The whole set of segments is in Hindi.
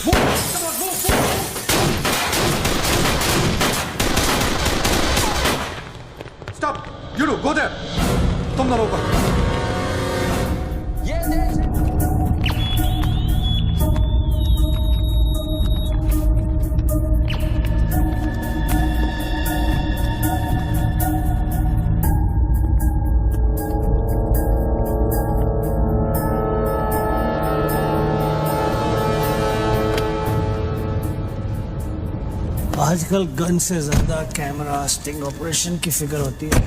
Stop! You two, go there! तुम ना रोको। आजकल गन से ज्यादा कैमरा स्टिंग ऑपरेशन की फिक्र होती है।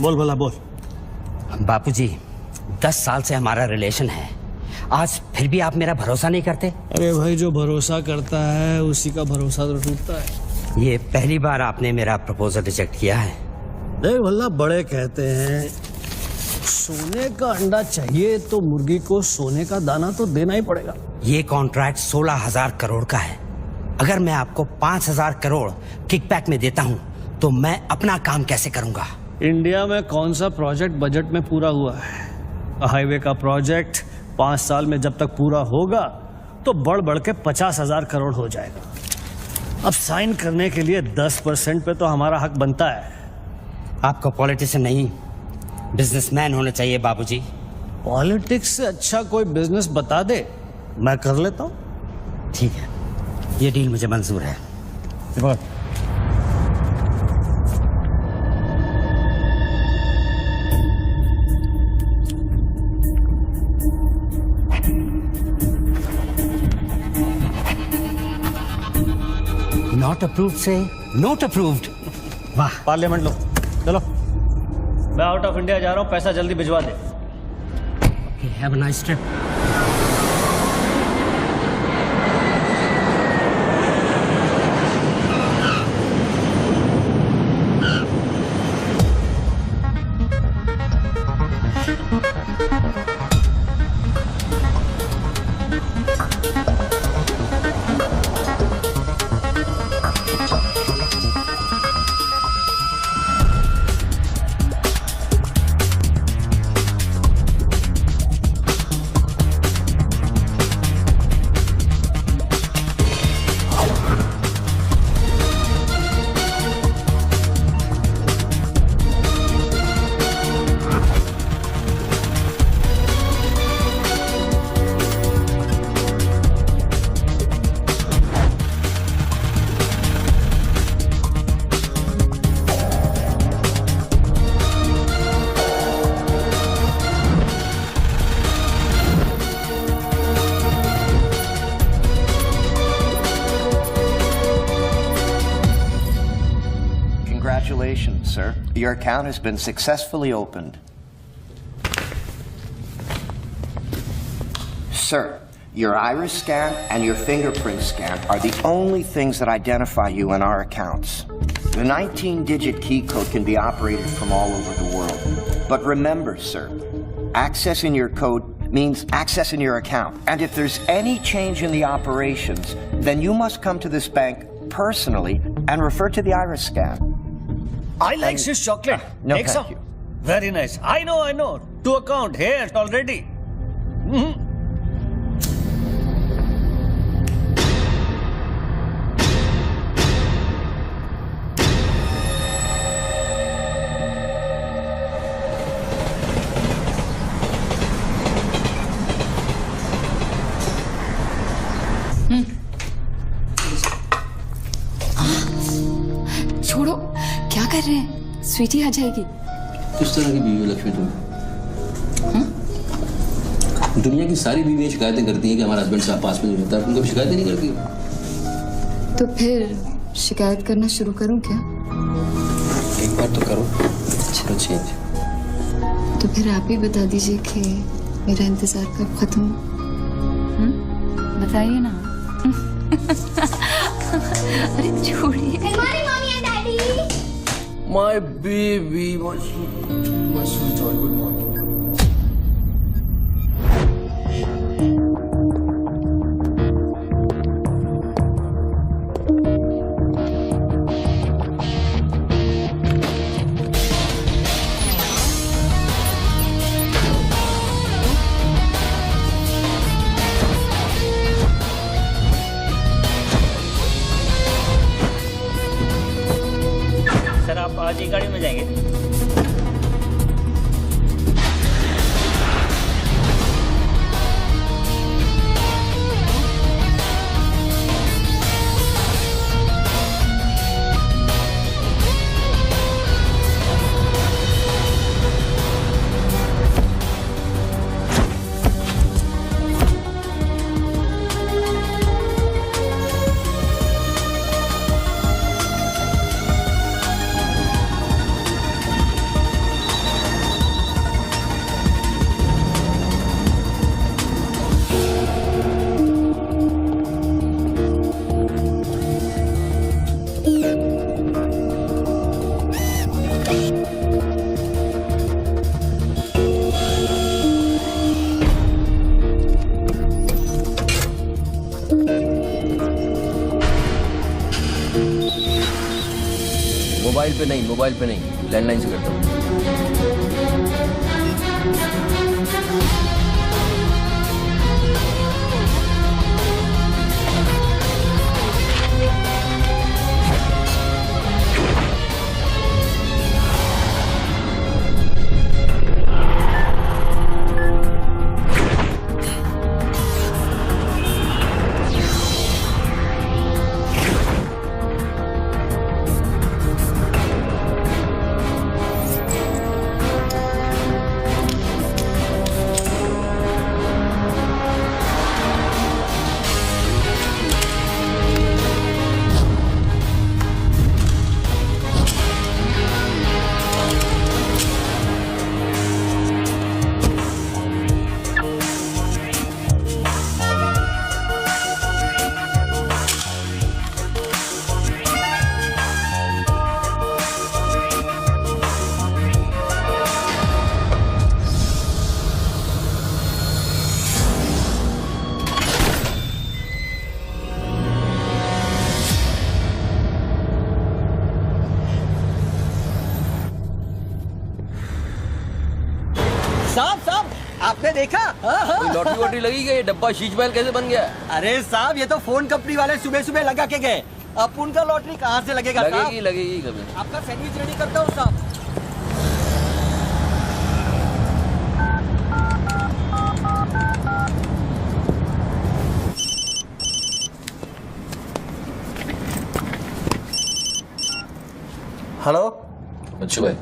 बोल भला बोल। बापूजी 10 साल से हमारा रिलेशन है, आज फिर भी आप मेरा भरोसा नहीं करते? अरे भाई, जो भरोसा करता है उसी का भरोसा तो टूटता है। ये पहली बार आपने मेरा प्रपोजल रिजेक्ट किया है। देख भला, बड़े कहते हैं सोने का अंडा चाहिए तो मुर्गी को सोने का दाना तो देना ही पड़ेगा। ये कॉन्ट्रैक्ट 16,000 करोड़ का है। अगर मैं आपको 5,000 करोड़ किकबैक में देता हूँ तो मैं अपना काम कैसे करूंगा? इंडिया में कौन सा प्रोजेक्ट बजट में पूरा हुआ है? हाईवे का प्रोजेक्ट 5 साल में जब तक पूरा होगा तो बढ़ बढ़ के 50,000 करोड़ हो जाएगा। अब साइन करने के लिए 10% पे तो हमारा हक बनता है। आपको पॉलिटिशियन नहीं, बिजनेसमैन होने चाहिए बाबूजी। पॉलिटिक्स से अच्छा कोई बिजनेस बता दे, मैं कर लेता हूँ। ठीक है, ये डील मुझे मंजूर है। नॉट अप्रूव्ड से नॉट अप्रूव्ड। वाह। पार्लियामेंट लो, चलो। मैं आउट ऑफ इंडिया जा रहा हूँ, पैसा जल्दी भिजवा दे। Have a nice trip. Congratulations, sir. Your account has been successfully opened. Sir, your iris scan and your fingerprint scan are the only things that identify you in our accounts. The 19-digit key code can be operated from all over the world. But remember, sir, accessing your code means accessing your account. And if there's any change in the operations, then you must come to this bank personally and refer to the iris scan. I like this chocolate. No, Take thank some. you. Very nice. I know. To account here already. छोड़ो, क्या कर रहे हैं? स्वीटी आ जाएगी। किस तरह की बीवी हो लक्ष्मी तुम? दुनिया की सारी बीवियां शिकायतें करती हैं कि हमारा हस्बैंड साहब पास में नहीं रहता, तुम कभी शिकायतें नहीं करती? तो फिर शिकायत करना शुरू करूं क्या? एक बार तो करो, चलो चेंज। तो फिर आप ही बता दीजिए कि मेरा इंतजार कब खत्म हो? बताइए ना। अरे छोड़िए। My baby, my sweetheart, good morning. में जाएंगे। मोबाइल पे नहीं, लैंडलाइन से करता हूँ। साहब आपने देखा? लॉटरी वॉटरी लगी गई, डब्बा शीश महल कैसे बन गया? अरे साहब ये तो फोन कंपनी वाले सुबह सुबह लगा के गए। अब उनका लॉटरी कहाँ से लगेगा? लगेगी कभी। आपका सैंडविच रेडी करता हूँ साहब। हेलो बच्चू भाई,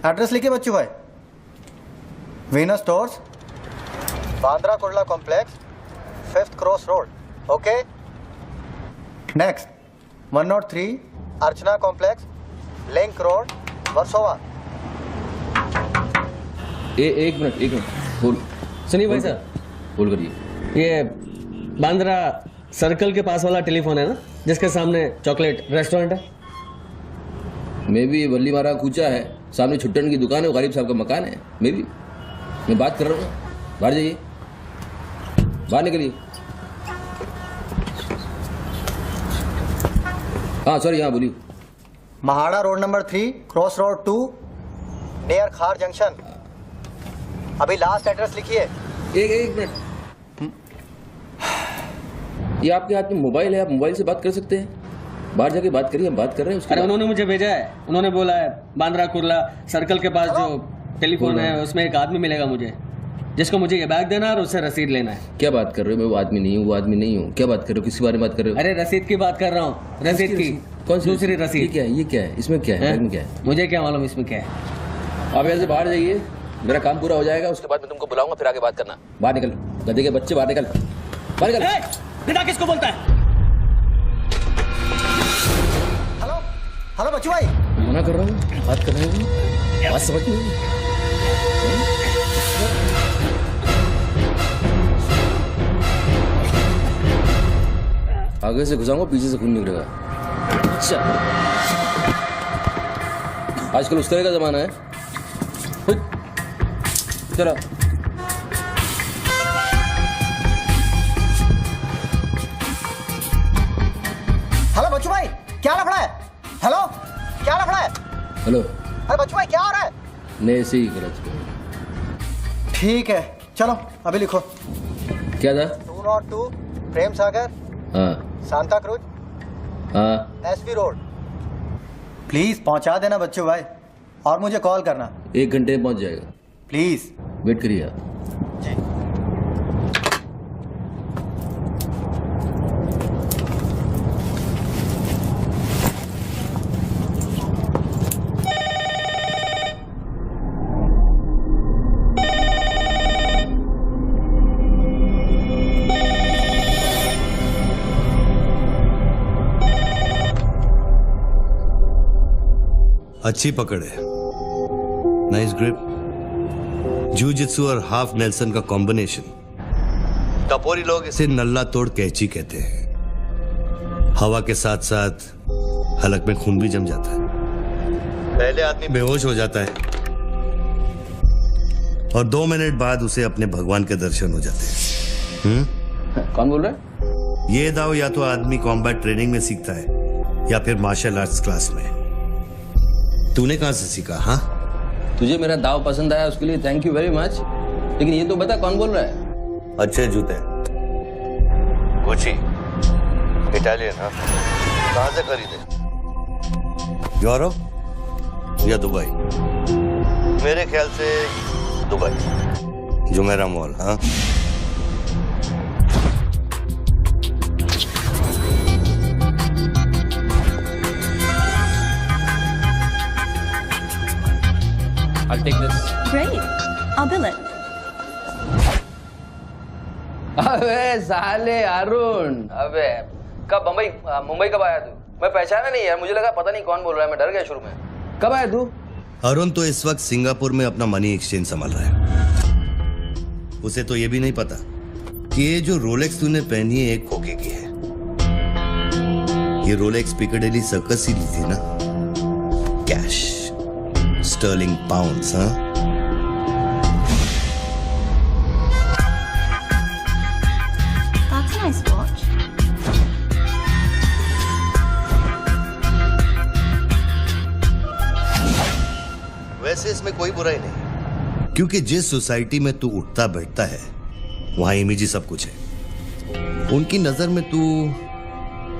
एड्रेस लिखिए बच्चू भाई। Venus stores, Bandra Kurla complex, 5th cross road. Okay next 103 अर्चना कॉम्प्लेक्स, लिंक रोड, वर्सोवा। एक मिनट बोल। सुनिए भाई साहब, बोल करिए। ये बांद्रा सर्कल के पास वाला टेलीफोन है ना, जिसके सामने चॉकलेट रेस्टोरेंट है? मैं भी वल्ली मारा कूचा है, सामने छुट्टन की दुकान है, गरीब साहब का मकान है। मैं बात कर रहा हूँ, बाहर जाइए, बाहर निकलिए। हाँ सॉरी, हाँ बोलिए। MHADA road number 3 cross road 2 near खार जंक्शन। अभी लास्ट एड्रेस लिखिए। एक मिनट, ये आपके हाथ में मोबाइल है, आप मोबाइल से बात कर सकते हैं। बाहर जाके बात करिए, हम बात कर रहे हैं। अरे उन्होंने मुझे भेजा है, उन्होंने बोला है बांद्रा कुर्ला सर्कल के पास जो टेलीफोन है उसमें एक आदमी मिलेगा मुझे, जिसको मुझे ये बैग देना है और उससे रसीद लेना है। क्या बात कर रहे हो? मैं वो आदमी नहीं हूँ। क्या बात कर रहे हो? किसके बारे में बात कर रहे हो? अरे रसीद की बात कर रहा हूँ, रसीद की। कौन सी? दूसरी रसीद। ये क्या है? इसमें क्या है? क्या है? मुझे क्या मालूम इसमें क्या है। आप यहाँ से बाहर जाइए, मेरा काम पूरा हो जाएगा, उसके बाद मैं तुमको बुलाऊंगा, फिर आगे बात करना। बाहर निकल, गधे के बच्चे, बाहर निकल, बाहर निकल। पिता किसको बोलता है? हेलो बच्चू भाई, मना कर रहा हूँ, बात कर रहा हूँ, बात समझ नहीं। आगे से घुसाऊंगा, पीछे से खून निकलेगा। अच्छा, आजकल उस तरह का जमाना है। चलो हेलो बच्चू भाई, क्या लफड़ा है? हेलो, क्या लफड़ा है? हेलो, अरे बच्चू भाई क्या हो रहा है? नहीं सही गलत। ठीक है चलो अभी लिखो। क्या था? 202 प्रेम सागर, हाँ सांता क्रूज, हाँ। SV road. प्लीज पहुंचा देना बच्चू भाई। और मुझे कॉल करना 1 घंटे में पहुंच जाएगा, प्लीज। वेट करिए आप। जी। अच्छी पकड़ है, नाइस ग्रिप, जूजित्सु और हाफ नेल्सन का कॉम्बिनेशन। टपोरी लोग इसे नल्ला तोड़ कैची कहते हैं। हवा के साथ साथ हलक में खून भी जम जाता है। पहले आदमी बेहोश हो जाता है और 2 मिनट बाद उसे अपने भगवान के दर्शन हो जाते हैं। कौन बोल रहा है? ये दाव या तो आदमी कॉम्बैट ट्रेनिंग में सीखता है या फिर मार्शल आर्ट्स क्लास में। तूने कहां से सीखा? हाँ, तुझे मेरा दाव पसंद आया, उसके लिए थैंक यू वेरी मच। लेकिन ये तो बता कौन बोल रहा है? अच्छे जूते, गुची, इटालियन। हाँ, कहां से खरीदे? यूरोप या दुबई? मेरे ख्याल से दुबई, जुमेरा मॉल। हाँ, I'll take this. Great. I'll bill it. अबे साले अरुण, अबे कब मुंबई कब आया तू? मैं पहचाना नहीं यार, मुझे लगा पता नहीं कौन बोल रहा है, मैं डर गया शुरू में। कब आया तू? अरुण तो इस वक्त सिंगापुर में अपना मनी एक्सचेंज संभाल रहा है। उसे तो ये भी नहीं पता कि ये जो रोलेक्स तूने पहनी है एक खोखे की है। ये रोलेक्स पिकाडेली सर्कस ही ली थी ना? Cash, sterling pounds. हाँ, That's a nice watch. वैसे इसमें कोई बुराई नहीं, क्योंकि जिस सोसाइटी में तू उठता बैठता है वहां इमेज ही सब कुछ है। उनकी नजर में तू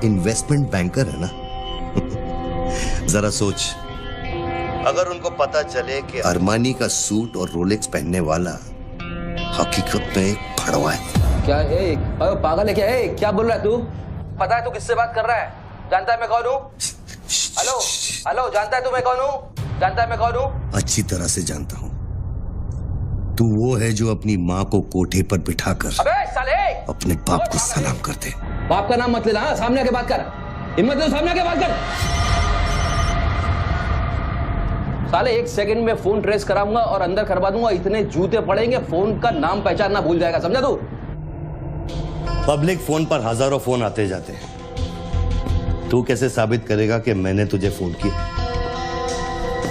इन्वेस्टमेंट बैंकर है ना। जरा सोच, अगर उनको पता चले कि अरमानी का सूट और रोलेक्स पहनने वाला हकीकत में एक भड़वा है। क्या पागल है क्या? क्या बोल रहा है तू? पता है तू किससे बात कर रहा है? जानता है मैं कौन हूँ? हेलो हेलो, जानता है तू मैं कौन हूँ? जानता है मैं कौन हूँ? अच्छी तरह से जानता हूँ। तू वो है जो अपनी माँ को कोठे पर बिठाकर अबे साले अपने बाप को सलाम करते। बाप का नाम मत लेना, हाँ? सामने आके बात कर, हिम्मत है तो सामने आके बात कर। साले 1 सेकंड में फोन ट्रेस कराऊंगा और अंदर करवा दूंगा, इतने जूते पड़ेंगे फोन का नाम पहचानना भूल जाएगा, समझा तू? पब्लिक फोन पर हजारों फोन आते जाते हैं। तू कैसे साबित करेगा कि मैंने तुझे फोन किया?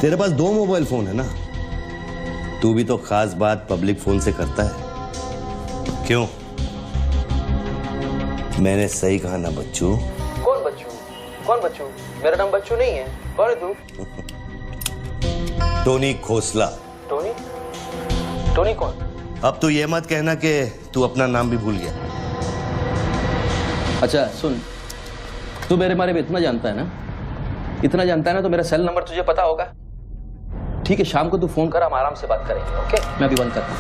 तेरे पास 2 मोबाइल फोन है ना? तू भी तो खास बात पब्लिक फोन से करता है, क्यों? मैंने सही कहा ना बच्चू? कौन बच्चू? कौन बच्चू? मेरा नाम बच्चू नहीं है। कौन है तू? टोनी खोसला। टोनी? टोनी कौन? अब तू ये मत कहना कि तू अपना नाम भी भूल गया। अच्छा सुन, तू मेरे बारे में इतना जानता है ना, इतना जानता है ना, तो मेरा सेल नंबर तुझे पता होगा। ठीक है, शाम को तू फोन कर, हम आराम से बात करेंगे। ओके, मैं अभी बंद करता हूँ।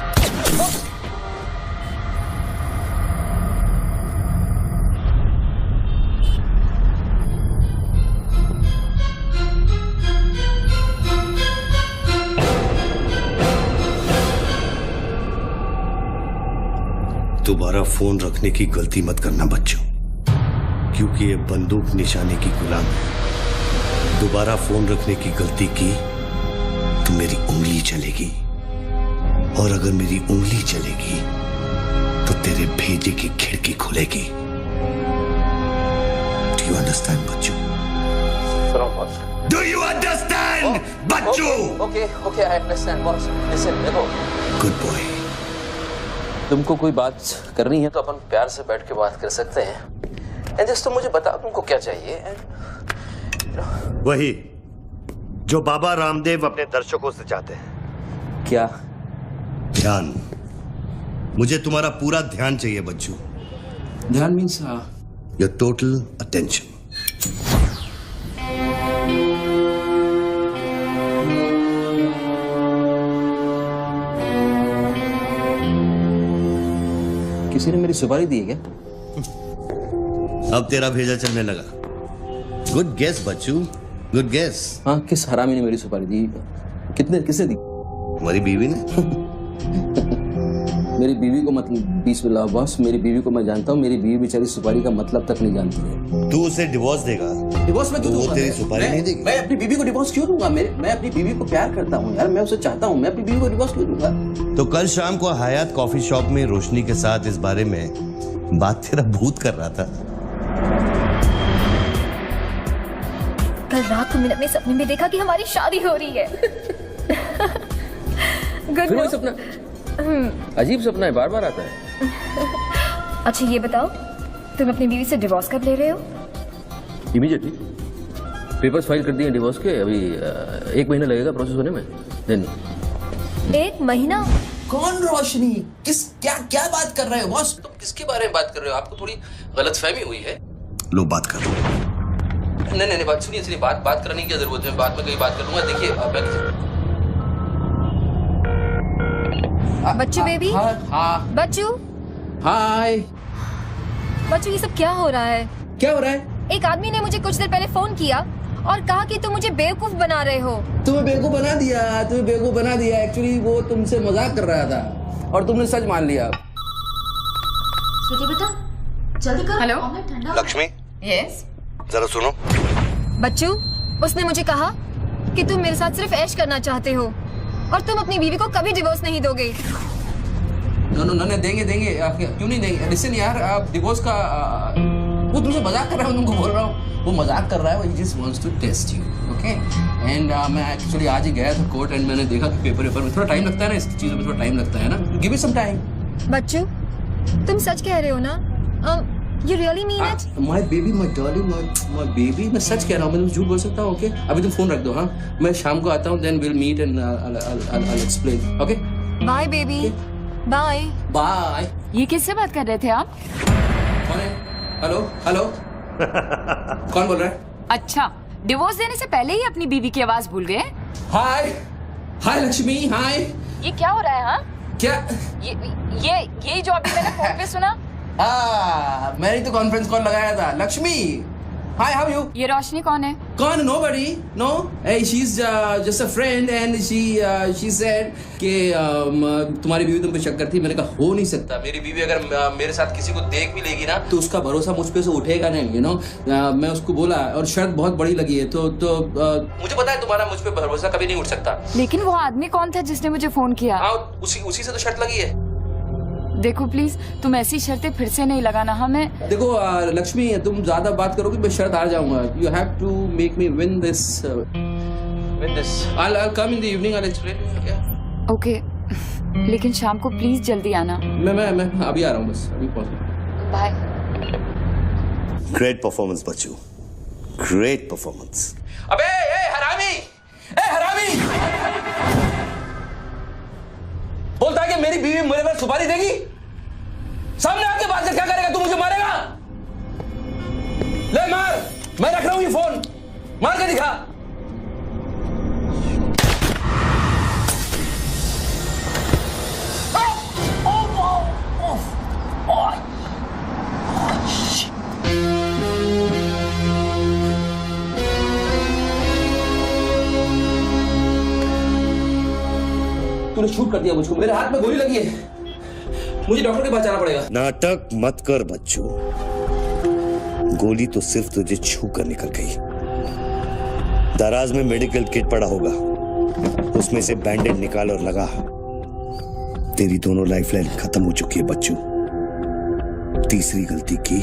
दोबारा फोन रखने की गलती मत करना बच्चों, क्योंकि ये बंदूक निशाने की गुलाम है। दोबारा फोन रखने की गलती की तो मेरी उंगली चलेगी, और अगर मेरी उंगली चलेगी तो तेरे भेजे की खिड़की खुलेगी। Do you understand Bachchu? Do you understand Bachchu? Okay okay, I understand boss. Listen, देखो, गुड बॉय। तुमको कोई बात करनी है तो अपन प्यार से बैठ के बात कर सकते हैं। एंड जस्ट तुम मुझे बताओ तुमको क्या चाहिए। वही जो बाबा रामदेव अपने दर्शकों से चाहते हैं। क्या? ध्यान। मुझे तुम्हारा पूरा ध्यान चाहिए बच्चू। ध्यान मीन्स योर टोटल अटेंशन। किसी ने मेरी सुपारी दी है क्या? अब तेरा भेजा चलने लगा। गुड गेस बच्चू, गुड गेस। हाँ, किस हरामी ने मेरी सुपारी दी? किसने दी? तुम्हारी बीवी ने। मेरी बीवी को मतलब 20 मिला बॉस, मेरी बीवी को मैं जानता हूँ। मेरी बीवी बेचारी सुपारी का मतलब तक नहीं जानती है। तू उसे डिवोर्स देगा? डिवोर्स में क्यों दूंगा? वो तेरी सुपारी नहीं देगी? मैं अपनी बीवी को डिवोर्स क्यों दूंगा? मैं अपनी बीवी को प्यार करता हूँ यार, मैं उसे चाहता हूँ। मैं अपनी बीवी को डिवोर्स क्यों दूंगा? तो कल शाम को हयात कॉफी शॉप में रोशनी के साथ इस बारे में बात तेरा भूत कर रहा था। कल रात को मैंने अपने सपने में देखा कि हमारी शादी हो रही है। फिर वही सपना? अजीब सपना है, बार बार आता है। अच्छा ये बताओ, तुम अपनी बीवी से डिवोर्स कब ले रहे हो? इमीडिएटली पेपर्स फाइल कर दिए डिवोर्स के। अभी 1 महीना लगेगा प्रोसेस होने में। देन 1 महीना? कौन रोशनी? क्या बात कर रहे हो बॉस? तुम किसके बारे में बात कर रहे हो? आपको थोड़ी गलतफहमी हुई है। लो बात कर। नहीं बात सुनिए, बात करने की जरूरत है। बाद में कहीं बात कर लूंगा। देखिए बच्चू बेबी। हाँ बच्चू। हाय। बच्चू ये सब क्या हो रहा है? क्या हो रहा है? एक आदमी ने मुझे कुछ देर पहले फोन किया और कहा कि तुम मुझे बेवकूफ बना रहे हो। तुम्हें बेवकूफ बना दिया। एक्चुअली वो तुमसे मजाक कर रहा था और तुमने सच मान लिया। स्वीटी बेटा जल्दी करो। हेलो लक्ष्मी। यस। जरा सुनो। बच्चू, उसने मुझे कहा कि तुम मेरे साथ सिर्फ ऐश करना चाहते हो और तुम अपनी बीवी को कभी डिवोर्स नहीं दोगे। नो देंगे। आप क्यों नहीं देंगे? लिसन यार, आप डिवोर्स का वो तुमसे मजाक कर रहा है। तुमको बोल रहा हूँ वो मजाक कर रहा है। वो just wants to test you, okay? And मैं एक्चुअली आज ही गया था कोर्ट एंड मैंने देखा कि पेपर में थोड़ा टाइम लगता है ना, इस चीजों में थोड़ा टाइम लगता है ना। Give me some time. बच्चू तुम सच कह रहे हो ना? You really mean it? My baby, my darling, my baby. मैं सच कह रहा हूँ। मैं तुम झूठ बोल सकता हूँ, ओके? अभी तुम फोन रख दो, हाँ? मैं शाम को आता हूँ, then we'll meet and I'll explain, okay? Bye baby. Bye. Bye. ये किससे बात कर रहे थे आप? कौन है? हेलो कौन बोल रहा है? अच्छा, डिवोर्स देने से पहले ही अपनी बीवी की आवाज भूल गए? हाय लक्ष्मी, हाय। ये क्या हो रहा है? हाँ क्या? ये जो अभी मैंने फोन पे सुना। मैंने तो कॉन्फ्रेंस कॉल लगाया था। लक्ष्मी, हाय, हाउ यू? ये रोशनी कौन है? कौन? Nobody, no. She's just a friend and she said कि तुम्हारी बीवी तुम पे शक करती है। मैंने कहा हो नहीं सकता। मेरी बीवी अगर मेरे साथ किसी को देख भी लेगी ना तो उसका भरोसा मुझ पे से उठेगा नहीं, you know? मैं उसको बोला और शर्त बहुत बड़ी लगी है तो मुझे पता है तुम्हारा मुझ पे भरोसा कभी नहीं उठ सकता। लेकिन वो आदमी कौन था जिसने मुझे फोन किया? उसी से तो शर्त लगी है। देखो प्लीज, तुम ऐसी शर्तें फिर से नहीं लगाना। हमें देखो लक्ष्मी, तुम ज्यादा बात करोगे मैं शर्त हार जाऊंगा। You have to make me win this. I'll come in the evening, I'll explain. Okay, लेकिन शाम को प्लीज जल्दी आना। मैं अभी आ रहा हूँ, बस अभी पहुंच गया। बाय। ग्रेट परफॉर्मेंस बच्चू, ग्रेट परफॉर्मेंस। अबे हरामी, बोलता है कि मेरी बीवी मेरे पर सुपारी देगी। सामने आके बात कर, क्या करेगा तू? मुझे मारेगा? ले मार, मैं रख रहा हूं ये फोन, मार के दिखा। तूने शूट कर दिया मुझको, मेरे हाथ में गोली लगी है। मुझे डॉक्टर के पास जाना पड़ेगा। नाटक मत कर बच्चू, गोली तो सिर्फ तुझे छू कर निकल गई। दराज में मेडिकल किट पड़ा होगा, उसमें से बैंडेज निकाल और लगा। तेरी दोनों लाइफलाइन खत्म हो चुकी है बच्चू। तीसरी गलती की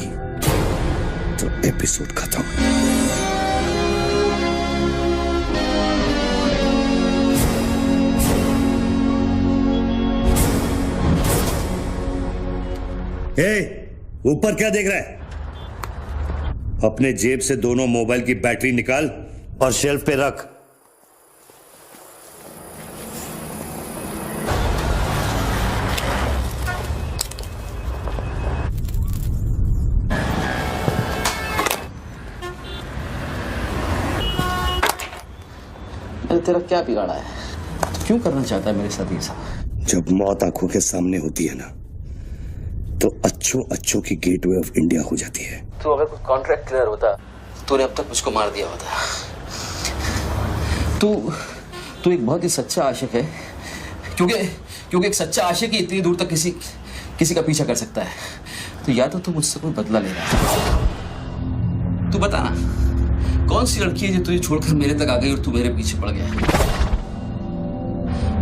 तो एपिसोड खत्म। ऊपर क्या देख रहा है? अपने जेब से दोनों मोबाइल की बैटरी निकाल और शेल्फ पे रख। तेरा क्या बिगाड़ा है? क्यों करना चाहता है मेरे साथ ये सब? जब मौत आंखों के सामने होती है ना, तो अच्छों की गेटवे ऑफ इंडिया हो जाती है। तो अगर कोई कॉन्ट्रैक्ट क्लियर होता तूने अब तक मुझको मार दिया होता। तू एक बहुत ही सच्चा आशिक है, क्योंकि एक सच्चा आशिक ही इतनी दूर तक किसी का पीछा कर सकता है। तो या तो तू मुझसे कोई बदला ले रहा है। तू बता ना, कौन सी लड़की है जो तुझे छोड़कर मेरे तक आ गई और तू मेरे पीछे पड़ गया?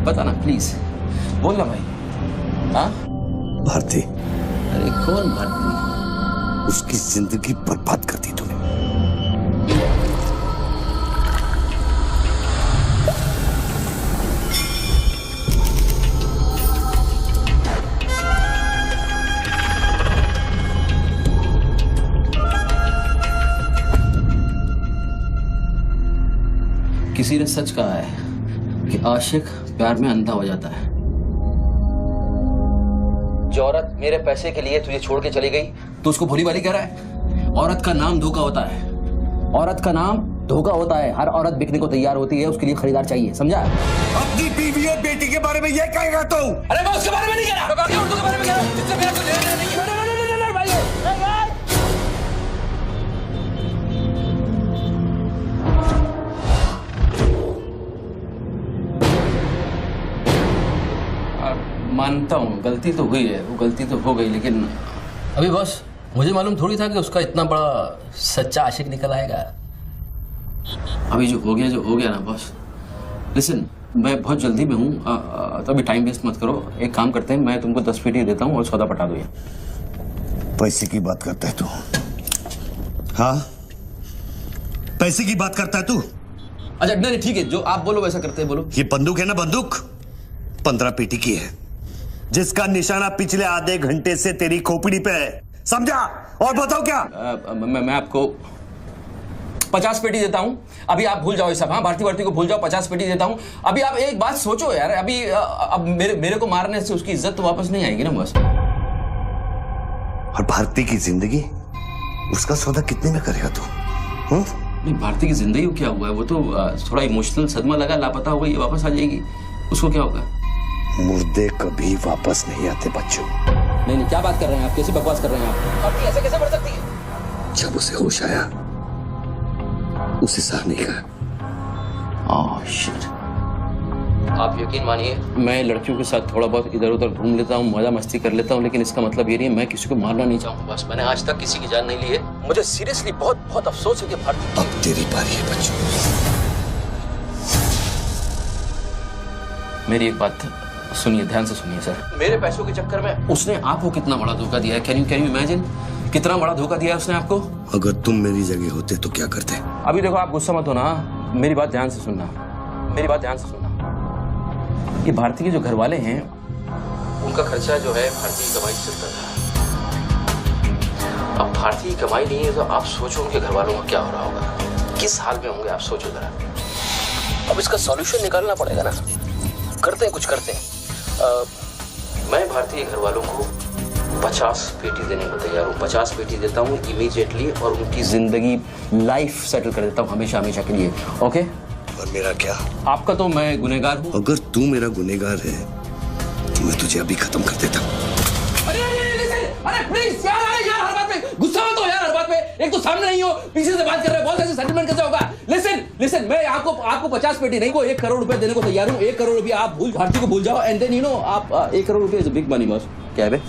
बता ना प्लीज, बोल ना भाई। हाँ भारती। अरे कौन भारती? उसकी जिंदगी बर्बाद कर दी तूने। किसी ने सच कहा है कि आशिक प्यार में अंधा हो जाता है। जो औरत मेरे पैसे के लिए तुझे छोड़ के चली गई तो उसको भोली भाली कह रहा है? औरत का नाम धोखा होता है। औरत का नाम धोखा होता है। हर औरत बिकने को तैयार होती है, उसके लिए खरीदार चाहिए, समझा? अपनी बीवी और बेटी के बारे में ये कहेगा तो? अरे मैं उसके बारे में नहीं कह रहा, उर्दू के बारे में कह रहा हूं, जिससे मेरा कोई लेना नहीं है। मानता हूँ गलती तो हुई है, वो गलती तो हो गई, लेकिन अभी बस मुझे मालूम थोड़ी था कि उसका इतना बड़ा सच्चा आशिक निकल आएगा। अभी जो हो गया ना बॉस। लिसन, मैं बहुत जल्दी में हूँ, तो अभी टाइम वेस्ट मत करो। एक काम करते हैं, मैं तुमको 10 पेटी देता हूँ और सौदा पटा दो। पैसे की बात करता है तू? हाँ, पैसे की बात करता है तू? अच्छा नहीं ठीक है, जो आप बोलो वैसा करते हैं, बोलो। ये बंदूक है ना, बंदूक 15 पेटी की है, जिसका निशाना पिछले आधे घंटे से तेरी खोपड़ी पे है, समझा? और बताओ क्या? मैं आपको 50 पेटी देता हूं। अभी आप भूल जाओ ये सब। हाँ, भारती को भूल जाओ, 50 पेटी देता हूं। अभी आप एक बात सोचो यार, अभी अब मेरे को मारने से उसकी इज्जत तो वापस नहीं आएगी ना बस। और भारती की जिंदगी, उसका सौदा कितने में करेगा तू? नहीं, भारती की जिंदगी को क्या हुआ है? वो तो थोड़ा इमोशनल सदमा लगा, लापता हो गई, वापस आ जाएगी। उसको क्या होगा? मुर्दे कभी वापस नहीं आते बच्चों। नहीं, क्या बात कर रहे हैं आप? कैसी बकवास कर रहे हैं आप? आपकी ऐसे कैसे बढ़ सकती है? जब उसे होश आया, उसे सह नहीं कहा। Oh shit. आप यकीन मानिए, मैं लड़कियों के साथ थोड़ा बहुत इधर उधर घूम लेता हूँ, मजा मस्ती कर लेता हूँ, लेकिन इसका मतलब ये नहीं है मैं किसी को मारना नहीं चाहूँगा। बस मैंने आज तक किसी की जान नहीं ली है। मुझे सीरियसली बहुत अफसोस है कि भारती। अब तेरी बारी है बच्चों। मेरी एक बात सुनिए, ध्यान से सुनिए सर। मेरे पैसों के चक्कर में उसने आपको कितना बड़ा धोखा दिया है? कैन यू इमेजिन कितना बड़ा धोखा दिया है उसने आपको? अगर तुम मेरी जगह होते तो क्या करते? अभी देखो, आप गुस्सा मत होना, मेरी बात ध्यान से सुनना, मेरी बात ध्यान से सुनना। ये भारती के जो घर वाले हैं, उनका खर्चा जो है भारती की कमाई से चलता था। अब भारती की कमाई नहीं है तो आप सोचो उनके घर वालों का क्या हो रहा होगा, किस हाल में होंगे, आप सोचो जरा। अब इसका सॉल्यूशन निकालना पड़ेगा ना। करते हैं, कुछ करते हैं। मैं भारतीय घर वालों को 50 पेटी देने को तैयार हूँ। 50 पेटी देता हूँ इमीडिएटली और उनकी जिंदगी, लाइफ सेटल कर देता हूँ हमेशा के लिए। ओके? और मेरा क्या? आपका तो मैं गुनहगार हूँ। अगर तू मेरा गुनहगार है तो मैं तुझे अभी खत्म कर देता हूँ। अरे प्लीज यार, हर बात पे गुस्सा मत हो यार, हर बात पे। एक तो सामने नहीं हो, पीछे से बात कर रहे हो, बहुत ऐसे सेटलमेंट कैसे होगा? लिसन, मैं आपको 50 पेटी नहीं को 1 करोड़ रुपए देने को तैयार हूँ। 1 करोड़ रुपए आप भारती को भूल जाओ, एंड देन आप 1 करोड़ रुपए इज बिग मनी बॉस। क्या है बे?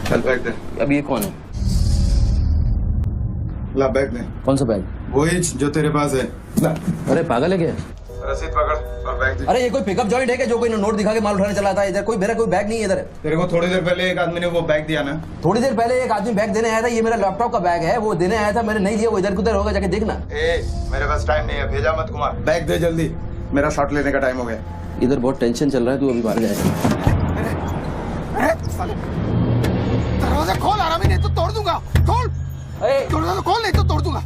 चल बैग दे। अब ये कौन है? ला बैग दे। कौन सा बैग? वही जो तेरे पास है। ला। अरे पागल है क्या? रसीद पकड़ और बैग दे। अरे ये कोई पिकअप जॉइंट है क्या जो कोई नोट दिखा के माल उठाने चला था? इधर मेरा कोई बैग नहीं है इधर। तेरे को थोड़ी देर पहले एक आदमी ने वो बैग दिया ना? थोड़ी देर पहले एक आदमी बैग देने आया था। ये मेरा लैपटॉप का बैग है, वो देने आया था, मैंने नहीं दिया। वो इधर उधर होगा, जाके देखना। मेरे पास टाइम नहीं है, भेजा मत कुमार। बैग दे जल्दी, मेरा शॉट लेने का टाइम हो गया। इधर बहुत टेंशन चल रहा है, तू अभी बाहर जाएगा। दरवाजा खोल, आराम ही नहीं तो तोड़ दूंगा। खोल दरवाजा, खोल नहीं तो तोड़ दूंगा।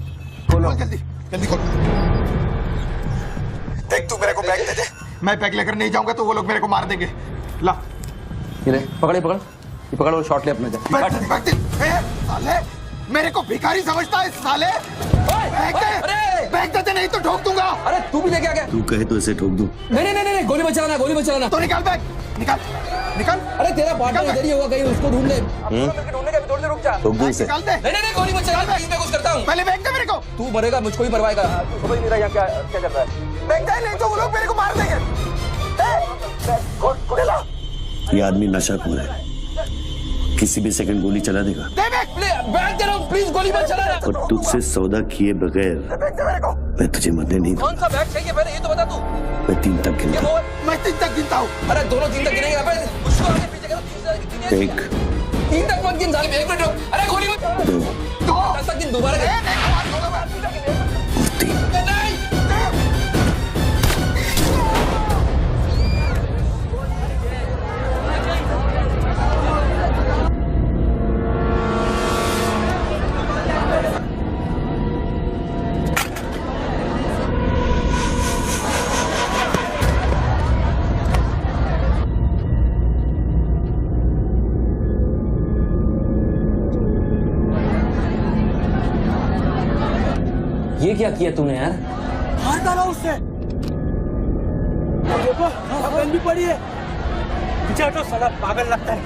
खोल जल्दी खोल। देख, तू मेरे को बैग दे दे। मैं बैग लेकर नहीं जाऊंगा तो वो लोग मेरे को मार देंगे। ला ये पकड़ वो शॉट ले अपने। साले मेरे को भिखारी समझता है साले। बैग दे नहीं तो ठोक दूंगा। अरे तू भी लेके आ गया। तू कहे तो इसे ठोक दूं। नहीं, गोली मत चलाना, गोली मत चलाना। तो निकाल बैग, निकाल निकाल। अरे तेरा पार्टनर इधर ही होगा कहीं, उसको ढूंढ ले। ढूंढने का भी थोड़ी देर रुक जा। ठोक दूं इसे। निकाल दे। नहीं, गोली मत चला, मैं कुछ करता हूँ। पहले बैग दे मेरे को। तू मरेगा, मुझको ही मरवाएगा। समझ नहीं रहा यहाँ क्या चल रहा है। बैग दे नहीं तो वो लोग मेरे को मार देंगे। ये आदमी नशाखोर है, किसी भी सेकंड गोली चला देगा। दे बैग। बैग दे रहा हूँ, प्लीज गोली मत चलाना। और तुझसे सौदा किए बगैर बैग दे मेरे को। मैं तुझे मरने नहीं कौन सा बैग चाहिए पहले ये तो बता तू। मैं 3 तक गिनता हूं। मैं 3 तक गिनता हूँ। अरे दोनों 3 तक गिनेंगे। अबे उसको आगे पीछे करो, 1 3 तक मत गिन साले। 1 मिनट रुक। अरे गोली मत। 2 10 तक गिन दोबारा। और 3। ये क्या किया तूने यार? मार डाला उससे। देखो गन भी पड़ी है। पीछे हटो, साला पागल लगता है।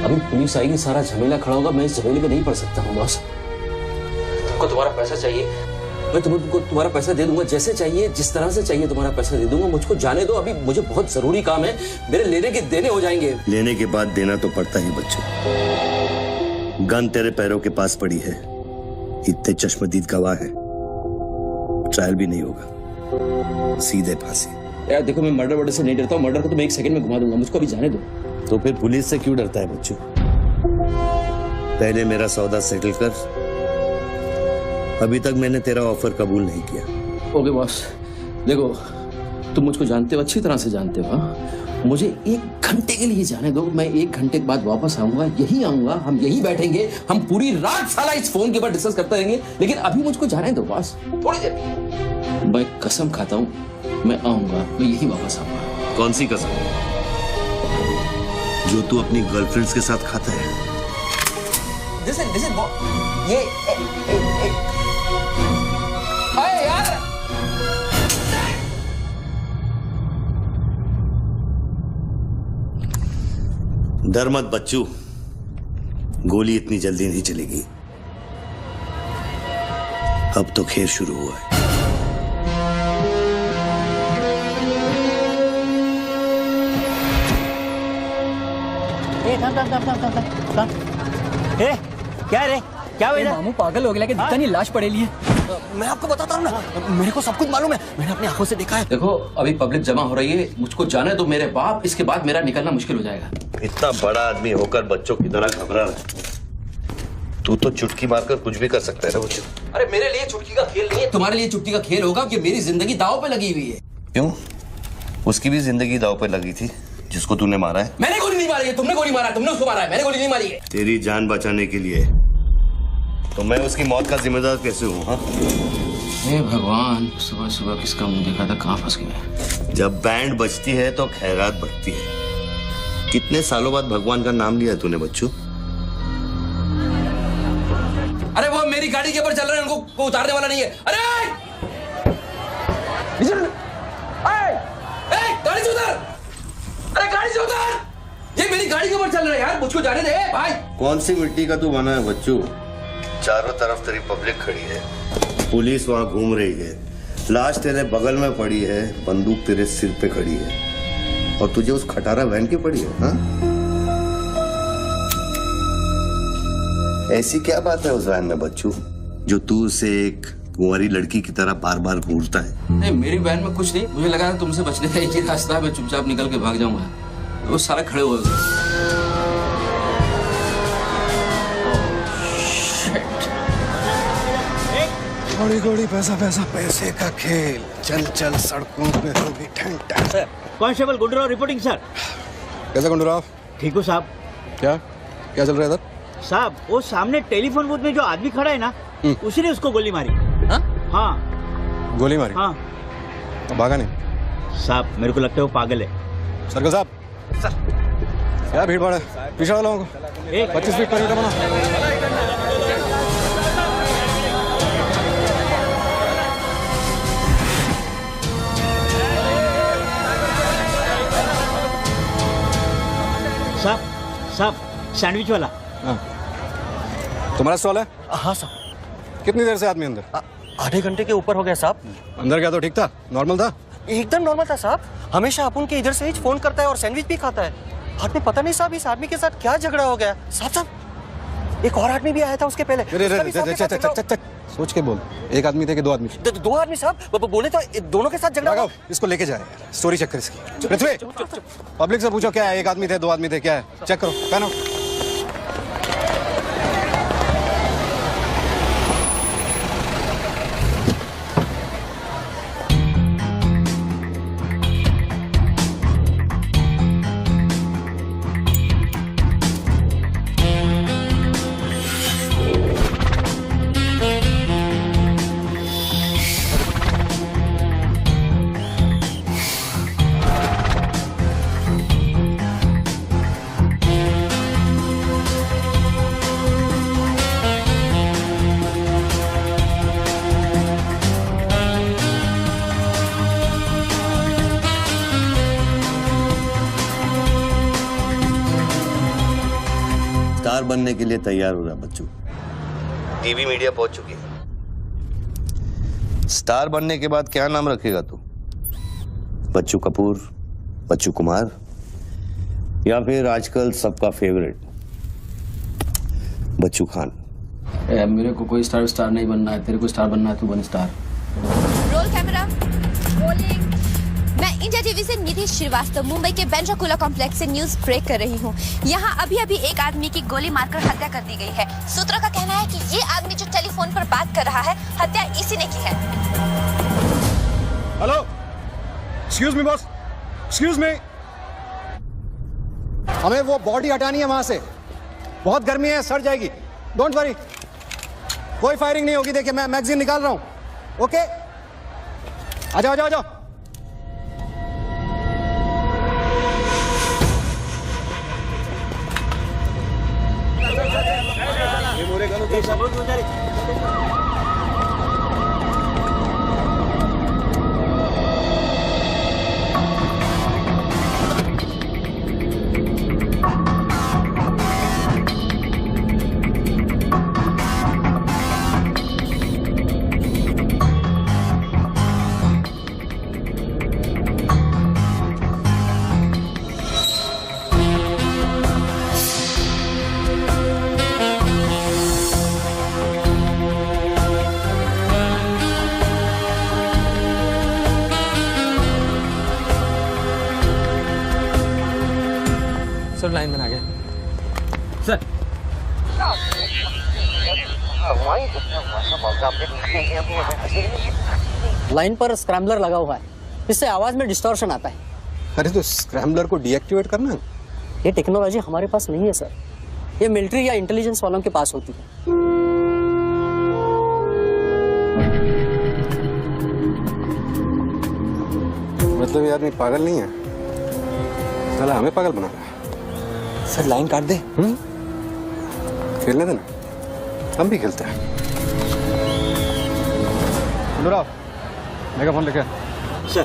अभी पुलिस आएगी, सारा झमेला खड़ा होगा। मैं इस झमेले में नहीं पड़ सकता हूँ बॉस। तुमको तुम्हारा पैसा चाहिए, मैं तुमको तुम्हारा पैसा दे दूंगा। जैसे चाहिए, जिस तरह से चाहिए तुम्हारा पैसा दे दूंगा। मुझको जाने दो, अभी मुझे बहुत जरूरी काम है। मेरे लेने के देने हो जाएंगे। लेने के बाद देना तो पड़ता ही बच्चों। गन तेरे पैरों के पास पड़ी है, इतने चश्मदीद गवाह है। ट्रायल भी नहीं होगा, सीधे फांसी। यार देखो, मैं मर्डर से नहीं डरता हूँ। मर्डर को तो मैं 1 सेकंड में घुमा दूंगा। मुझको अभी जाने दो। तो फिर पुलिस से क्यों डरता है बच्चों? पहले मेरा सौदा सेटल कर। अभी तक मैंने तेरा ऑफर कबूल नहीं किया। ओके बॉस, देखो तुम मुझको जानते हो, अच्छी तरह से जानते हो। हाँ? मुझे 1 घंटे के लिए जाने दो। मैं 1 घंटे के बाद वापस आऊंगा, यही आऊंगा। हम यही बैठेंगे, हम पूरी रात साला इस फोन के ऊपर डिस्कस करते रहेंगे। लेकिन अभी मुझको जाने दो बॉस, थोड़ी देर। मैं कसम खाता हूँ, मैं आऊंगा, मैं यही वापस आऊंगा। कौन सी कसम? जो तू अपनी गर्लफ्रेंड्स के साथ खाता है। Listen, ये अरे यार, डर मत बच्चू, गोली इतनी जल्दी नहीं चलेगी। अब तो खेल शुरू हुआ है। क्या रे, क्या हुआ? मामू पागल हो गया कि दिखता नहीं, लाश पड़ेली है। मैं आपको बताता हूँ ना, मेरे को सब कुछ मालूम है। मैंने अपनी आंखों से देखा है। देखो अभी पब्लिक जमा हो रही है, मुझको जाने दो मेरे बाप। इसके बाद मेरा निकलना मुश्किल हो जाएगा। इतना बड़ा आदमी होकर बच्चों की तरह घबरा रहा है। तू तो चुटकी मारकर कुछ भी कर सकता है ना बच्चों। अरे मेरे लिए चुटकी का खेल नहीं है, तुम्हारे लिए चुटकी का खेल होगा कि मेरी जिंदगी दांव पे लगी हुई है। क्यों? उसकी भी जिंदगी दांव पे लगी थी, जिसको तूने मारा है। मैंने गोली नहीं मारी है, तुमने गोली मारा है। तुमने उसको मारा है, मैंने गोली नहीं मारी है। तेरी जान बचाने के लिए तो मैं उसकी मौत का जिम्मेदार कैसे हूँ? हाँ, हे भगवान, सुबह सुबह किसका मुंह देखा था, कहाँ फंस गया। जब बैंड बजती है तो खैरात बढ़ती है। कितने सालों बाद भगवान का नाम लिया तूने बच्चू? अरे वो मेरी गाड़ी के ऊपर चल रहे हैं, उनको उतारने वाला नहीं है। अरे गाड़ी से उतर! अरे गाड़ी से उतर! ये मेरी गाड़ी के ऊपर चल रहा है यार, मुझको जाने दे भाई। कौन सी मिट्टी का तू बना है बच्चू? चारों तरफ तेरी पब्लिक खड़ी है, पुलिस वहां घूम रही है, लाश तेरे बगल में पड़ी है, बंदूक तेरे सिर पे खड़ी है, और तुझे उस खटारा वैन की पड़ी है। हाँ? ऐसी क्या बात है उस वैन में बच्चू, जो तू उसे एक कुंवारी लड़की की तरह बार बार घूरता है? नहीं, मेरी वैन में कुछ नहीं। मुझे लगा था तुमसे बचने का एक ही रास्ता है, मैं चुपचाप निकल के भाग जाऊंगा। वो सारे खड़े हुए थे। घोड़ी घोड़ी पैसा पैसा पैसे का खेल, चल चल सड़कों पे होगी ठन ठन। Constable Gundurao reporting sir. कैसा गुंडूराव? ठीक हो साहब? क्या क्या चल रहा है इधर? साहब वो सामने टेलीफोन बूथ में जो आदमी खड़ा है ना, उसी ने उसको गोली मारी। हाँ गोली मारी? हाँ। भागा नहीं? साहब मेरे को लगता है वो पागल है। सर्कल साहब सर, क्या भीड़ भाड़ है? पीछे वालों को 25 फीट पर बना। साहब सैंडविच वाला। तुम्हारा स्टॉल है? हाँ साहब। कितनी देर से आदमी अंदर? आधे घंटे के ऊपर हो गया साहब। अंदर गया तो ठीक था, नॉर्मल था? एकदम नॉर्मल था साहब। हमेशा अपन के इधर से ही फोन करता है और सैंडविच भी खाता है। आदमी पता नहीं साहब इस आदमी के साथ क्या झगड़ा हो गया। साहब एक और आदमी भी आया था उसके पहले। सोच के बोल, एक आदमी थे कि 2 आदमी? 2 आदमी साहब। बोले तो दोनों के साथ झगड़ा। इसको लेके जाए, स्टोरी चेक कर इसकी। पृथ्वी, पब्लिक से पूछो क्या है, 1 आदमी थे 2 आदमी थे, क्या है? चेक करो, पहनो। स्टार बनने के लिए तैयार हो रहा बच्चू। टीवी मीडिया पहुंच चुकी है। स्टार बनने के बाद क्या नाम रखेगा तू? बच्चू कपूर, बच्चू कुमार, या फिर आजकल सबका फेवरेट बच्चू खान? मेरे को कोई स्टार नहीं बनना है। तेरे को स्टार बनना है, तू बन स्टार। Roll camera, rolling. मैं इंडिया टीवी से निधि श्रीवास्तव मुंबई के बांद्रा कुर्ला कॉम्प्लेक्स से न्यूज ब्रेक कर रही हूँ। यहाँ अभी एक आदमी की गोली मारकर हत्या कर दी गई है। सूत्रों का कहना है कि ये आदमी जो टेलीफोन पर बात कर रहा है, हत्या इसी ने की है। Hello, excuse me boss, excuse me. हमें वो बॉडी हटानी है वहां से। बहुत गर्मी है, सड़ जाएगी। डोंट वरी, कोई फायरिंग नहीं होगी। देखिए मैं मैगजीन निकाल रहा हूं। ओके, आ जाओ आ जाओ आ जाओ। सर लाइन बना गया सर। लाइन पर स्क्रैम्बलर लगा हुआ है, इससे आवाज में डिस्टॉर्शन आता है। अरे तो स्क्रैम्बलर को डीएक्टिवेट करना। ये टेक्नोलॉजी हमारे पास नहीं है सर, ये मिलिट्री या इंटेलिजेंस वालों के पास होती है। मतलब ये आदमी पागल नहीं है, साला हमें पागल बना रहा है। सर लाइन काट दे। खेलने देना, हम भी खेलते हैं। अनुराग, मेगाफोन लेके। सर।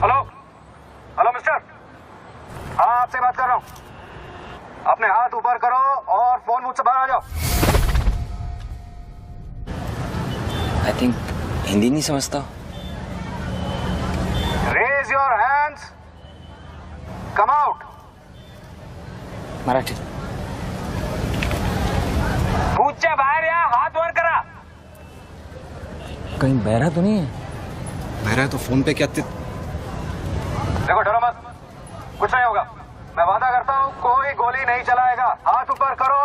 हेलो हेलो मिस्टर, हाँ आपसे बात कर रहा हूँ। अपने हाथ ऊपर करो और फोन मुझसे बाहर आ जाओ। आई थिंक हिंदी नहीं समझता। Raise your hands, come out. Marathi. कूदच्या बाहर या, हाथ वर करा। कहीं बहरा तो नहीं है? बहरा है तो फोन पे क्या देखो, डरो मत, कुछ नहीं होगा। मैं वादा करता हूँ कोई गोली नहीं चलाएगा। हाथ ऊपर करो,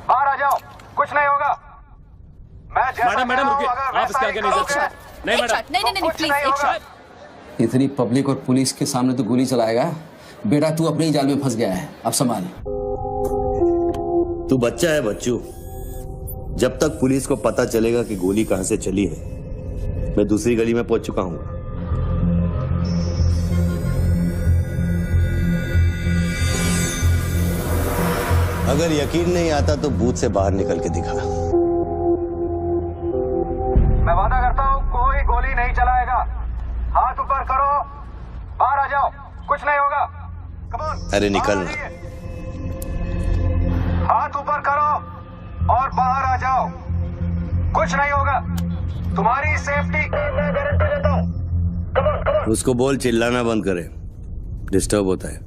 बाहर आ जाओ, कुछ नहीं होगा। मैं मैडम रुकिए, आप इसके आगे नहीं जा सकते। नहीं मैडम, नहीं प्लीज, एक शॉट। इतनी पब्लिक और पुलिस के सामने तो गोली चलाएगा? बेटा तू अपने ही जाल में फंस गया है, अब संभाल। तू बच्चा है बच्चू। जब तक पुलिस को पता चलेगा कि गोली कहां से चली है, मैं दूसरी गली में पहुंच चुका हूं। अगर यकीन नहीं आता तो बूथ से बाहर निकल के दिखा। मैं वादा करता हूँ कोई गोली नहीं चलाएगा। हाथ ऊपर करो, बाहर आ जाओ, कुछ नहीं होगा। Come on. अरे निकल ना। हाथ ऊपर करो और बाहर आ जाओ। कुछ नहीं होगा, तुम्हारी सेफ्टी मैं गारंटी देता हूँ। उसको बोल चिल्लाना बंद करे, डिस्टर्ब होता है।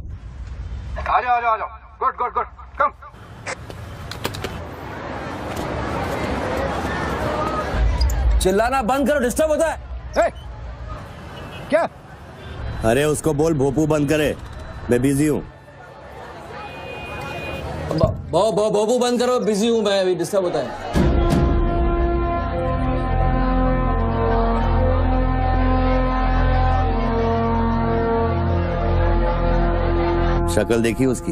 आ जाओ आ जाओ आ जाओ। गुड गुड गुड, कम। चिल्लाना बंद करो, डिस्टर्ब होता है। क्या? अरे उसको बोल भोपू बंद करे, मैं बिजी हूँ। बाबू बंद करो, बिजी हूं मैं, अभी डिस्टर्ब होता है। शक्ल देखी उसकी,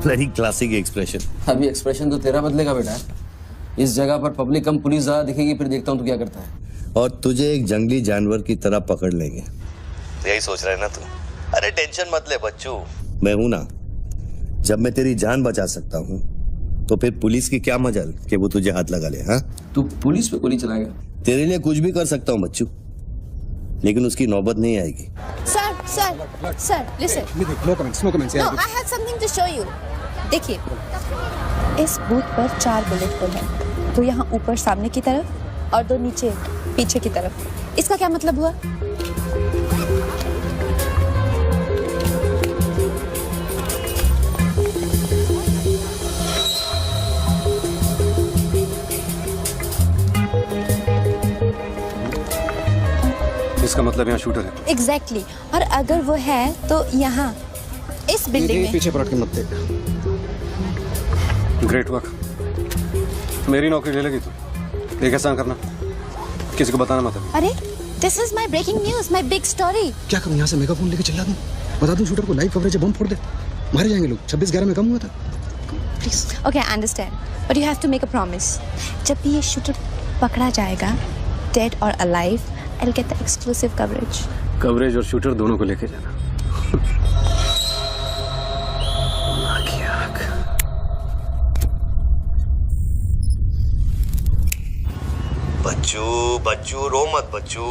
वेरी क्लासिक एक्सप्रेशन। अभी एक्सप्रेशन तो तेरा बदलेगा बेटा। इस जगह पर पब्लिक कम पुलिस ज्यादा दिखेगी, फिर देखता हूँ तू क्या करता है। और तुझे एक जंगली जानवर की तरह पकड़ लेंगे, यही सोच रहा है ना तू? अरे टेंशन मत ले बच्चू, मैं हूं ना। जब मैं तेरी जान बचा सकता हूँ तो फिर पुलिस की क्या मजाल कि वो तुझे हाथ लगा ले। हाँ, तू पुलिस पे गोली चलाएगा? तेरे लिए कुछ भी कर सकता हूँ बच्चू, लेकिन उसकी नौबत नहीं आएगी। Sir, listen. No comments, no comments. No, I have something to show you. देखिए, इस बूथ पर 4 बुलेट होल हैं। 2 यहाँ ऊपर सामने की तरफ और 2 नीचे पीछे की तरफ। इसका क्या मतलब हुआ? इसका मतलब यहाँ शूटर है। Exactly. और अगर वो है तो यहाँ इस बिल्डिंग में। पीछे पलट के मत देख। ग्रेट वर्क, मेरी नौकरी ले लगी तू। एक एहसान करना, किसी को बताना मत। अरे, this is my breaking news, my big story. क्या करूं, यहाँ से मेगाफोन लेके चिल्ला दूं, बता दूं शूटर को लाइव कवरेज है, बम फोड़ दे, मारे जाएंगे लोग। 26/11 में कम हुआ था। Please. Okay, I understand. But you have to make a promise. जब भी ये शूटर पकड़ा जाएगा, dead or alive, I'll get the exclusive coverage. Coverage और शूटर दोनों को लेके जाना। बच्चू रो मत बच्चू।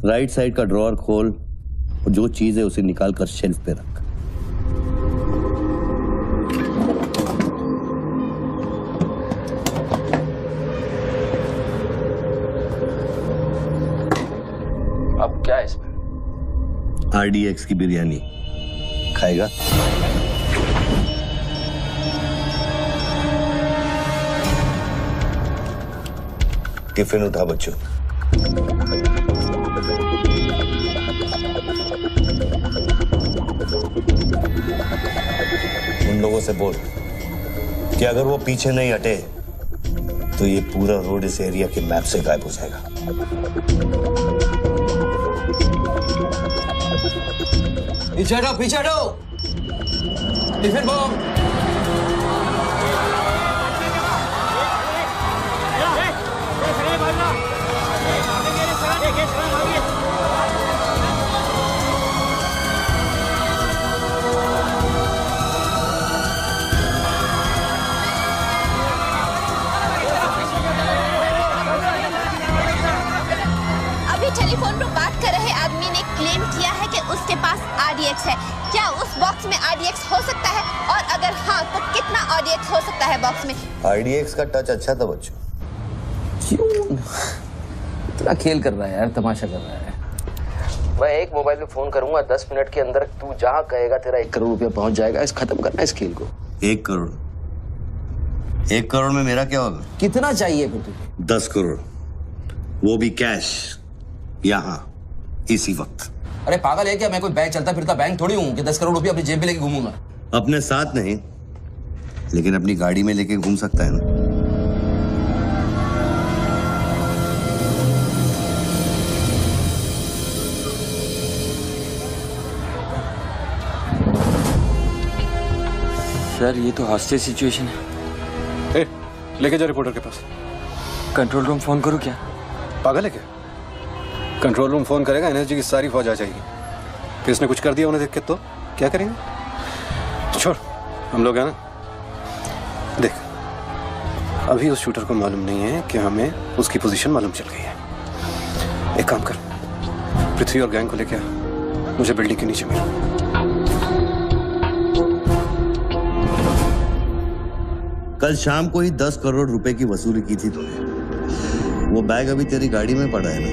राइट साइड का ड्रॉअर खोल और जो चीज है उसे निकाल कर शेल्फ पे रख। अब क्या है इसमें? RDX की बिरयानी खाएगा? टिफिन उठा बच्चों। उन लोगों से बोल कि अगर वो पीछे नहीं हटे तो ये पूरा रोड इस एरिया के मैप से गायब हो जाएगा। पीछे हटो। Tiffin bomb. अभी टेलीफोन पर बात कर रहे आदमी ने क्लेम किया है कि उसके पास RDX है। क्या उस बॉक्स में RDX हो सकता है? और अगर हाँ, तो कितना RDX हो सकता है बॉक्स में? RDX का टच अच्छा था बच्चों। क्यों इतना खेल कर रहा है यार, तमाशा कर रहा है। मैं एक मोबाइल पे फोन करूंगा, 10 मिनट के अंदर तू जहां कहेगा तेरा 1 करोड़ रुपया पहुंच जाएगा। इस खत्म करना है इस खेल को। 1 करोड़? 1 करोड़ में मेरा क्या होगा? कितना चाहिए फिर तुझे? 10 करोड़, वो भी कैश, यहाँ इसी वक्त। अरे पागल है क्या? मैं कोई बैंक चलता फिरता बैंक थोड़ी हूँ कि 10 करोड़ रुपया अपनी जेब में लेके घूमूंगा। अपने साथ नहीं, लेकिन अपनी गाड़ी में लेके घूम सकता है ना। सर ये तो हॉस्टेज सिचुएशन है। लेके जा रिपोर्टर के पास। कंट्रोल रूम फोन करूँ क्या? पागल है क्या? कंट्रोल रूम फोन करेगा, एनर्जी की सारी फौज आ जाएगी। फिर इसने कुछ कर दिया उन्हें देख के तो क्या करेंगे? छोड़, हम लोग हैं ना। देख, अभी उस शूटर को मालूम नहीं है कि हमें उसकी पोजीशन मालूम चल गई है। एक काम कर, पृथ्वी और गैंग को लेके आ, मुझे बिल्डिंग के नीचे मिल। कल शाम को ही 10 करोड़ रुपए की वसूली की थी तूने। वो बैग अभी तेरी गाड़ी में पड़ा है ना?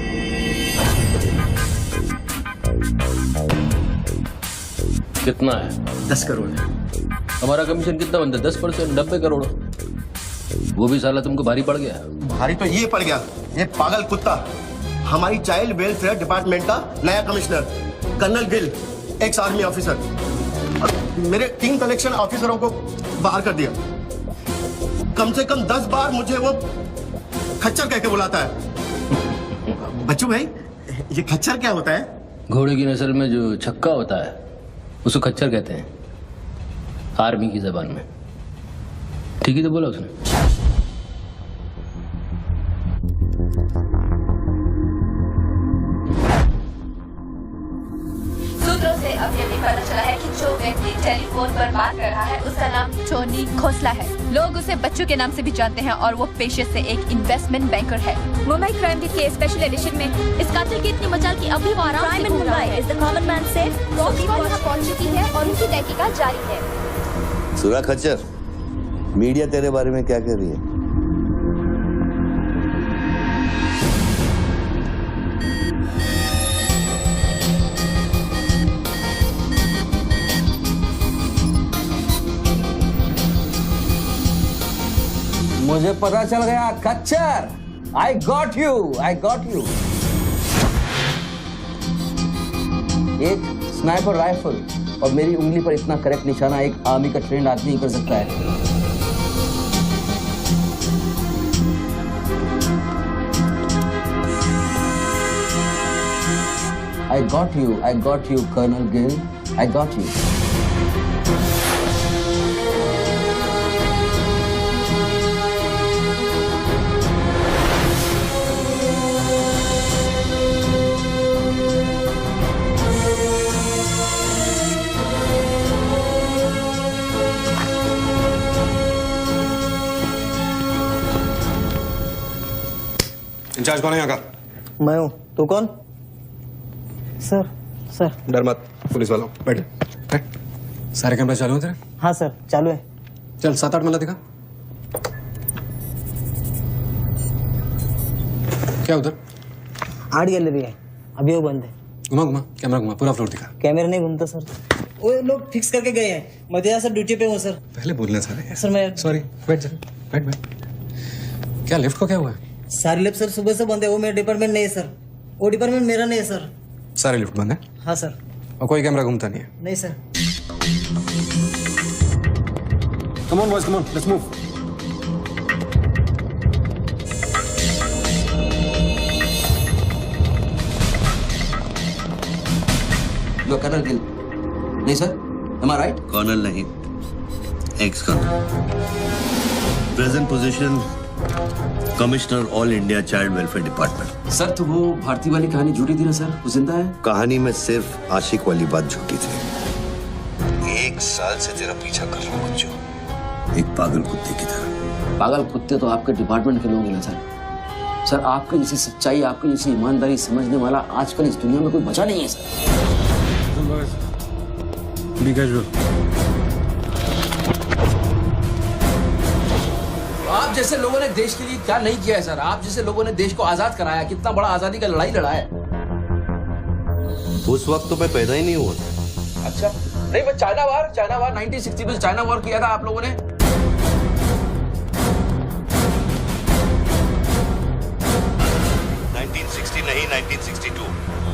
कितना है? 10 करोड़ है। हमारा कमीशन कितना बनता है? 10%, 90 करोड़। वो भी साला तुमको भारी पड़ गया। भारी तो ये पड़ गया, ये पागल कुत्ता हमारी चाइल्ड वेलफेयर डिपार्टमेंट का नया commissioner colonel Gill, ex army officer, मेरे 3 कलेक्शन ऑफिसरों को बाहर कर दिया। कम से कम 10 बार मुझे वो खच्चर कह के बुलाता है। बच्चू भाई, ये खच्चर क्या होता है? घोड़े की नस्ल में जो छक्का होता है उसको खच्चर कहते हैं, आर्मी की जबान में। ठीक ही तो बोला उसने। सूत्रों से अभी अभी पता चला है कि जो व्यक्ति टेलीफोन पर बात कर रहा है उसका नाम टोनी खोसला है। लोग उसे बच्चों के नाम से भी जानते हैं और वो पेशे से एक इन्वेस्टमेंट बैंकर है। मुंबई क्राइम के स्पेशल एडिशन में इस कातिल की इतनी मचाल की अभी वो आराम से घूम रहा है। इज द कॉमन मैन से यहाँ पहुंच चुकी है और उनकी तहकीकात जारी है। सुरा खच्चर, मीडिया तेरे बारे में क्या कह रही है? मुझे पता चल गया खच्चर। I got you, I got you. एक स्नाइपर राइफल और मेरी उंगली पर इतना करेक्ट निशाना एक आर्मी का ट्रेंड आदमी ही कर सकता है। I got you, Colonel Gill. I got you. In charge कौन है यहाँ का? मैं हूँ। तू कौन? Sir, sir. डर मत, पुलिस वालों। बैठ बैठ। सारे कैमरे चालू हैं तेरे? हाँ सर, चालू है। चल 7-8 मल्ला दिखा। क्या उधर? आर्ट गैलरी है, अभी वो बंद है। घुमा घुमा, कैमरा घुमा, पूरा फ्लोर दिखा। कैमरा नहीं घूमता सर, वो लोग फिक्स करके गए हैं। मैं तो सर ड्यूटी पे हूँ सर। पहले बोलने सारे। सर मैं सॉरी, बैठ जा, बैठ बैठ। क्या लिफ्ट को क्या हुआ है? सारे लिफ्ट सर सुबह से बंद है। वो मेरा डिपार्टमेंट नहीं है सर, वो डिपार्टमेंट मेरा नहीं है सर। सारे लिफ्ट बंद है? हाँ सर। और कोई कैमरा घूमता नहीं है? नहीं sir. Come on boys, come on, let's move. लो कर्नल गिल। नहीं sir, am I right? Colonel नहीं, ex colonel. Present position commissioner all India child welfare department. Sir तो वो भारती वाली कहानी झूठी थी ना सर? वो जिंदा है? कहानी में सिर्फ आशिक वाली बात झूठी थी। 1 साल से तेरा पीछा कर रहा हूँ बच्चों, एक पागल कुत्ते की तरह। पागल कुत्ते तो आपके डिपार्टमेंट के लोग हैं ना सर। सर आपके जैसी सच्चाई, आपके जैसी ईमानदारी समझने वाला आजकल इस दुनिया में कोई बचा नहीं है सर। Be casual. आप जैसे लोगों ने देश के लिए क्या नहीं किया है सर? आप जैसे लोगों ने देश को आजाद कराया, कितना बड़ा आजादी का लड़ाई लड़ा है। उस वक्त तो मैं पैदा ही नहीं हुआ था। अच्छा, नहीं मैं चाइना वार 1960 में चाइना वार किया था आप लोगों ने। 1960 नहीं, 1962।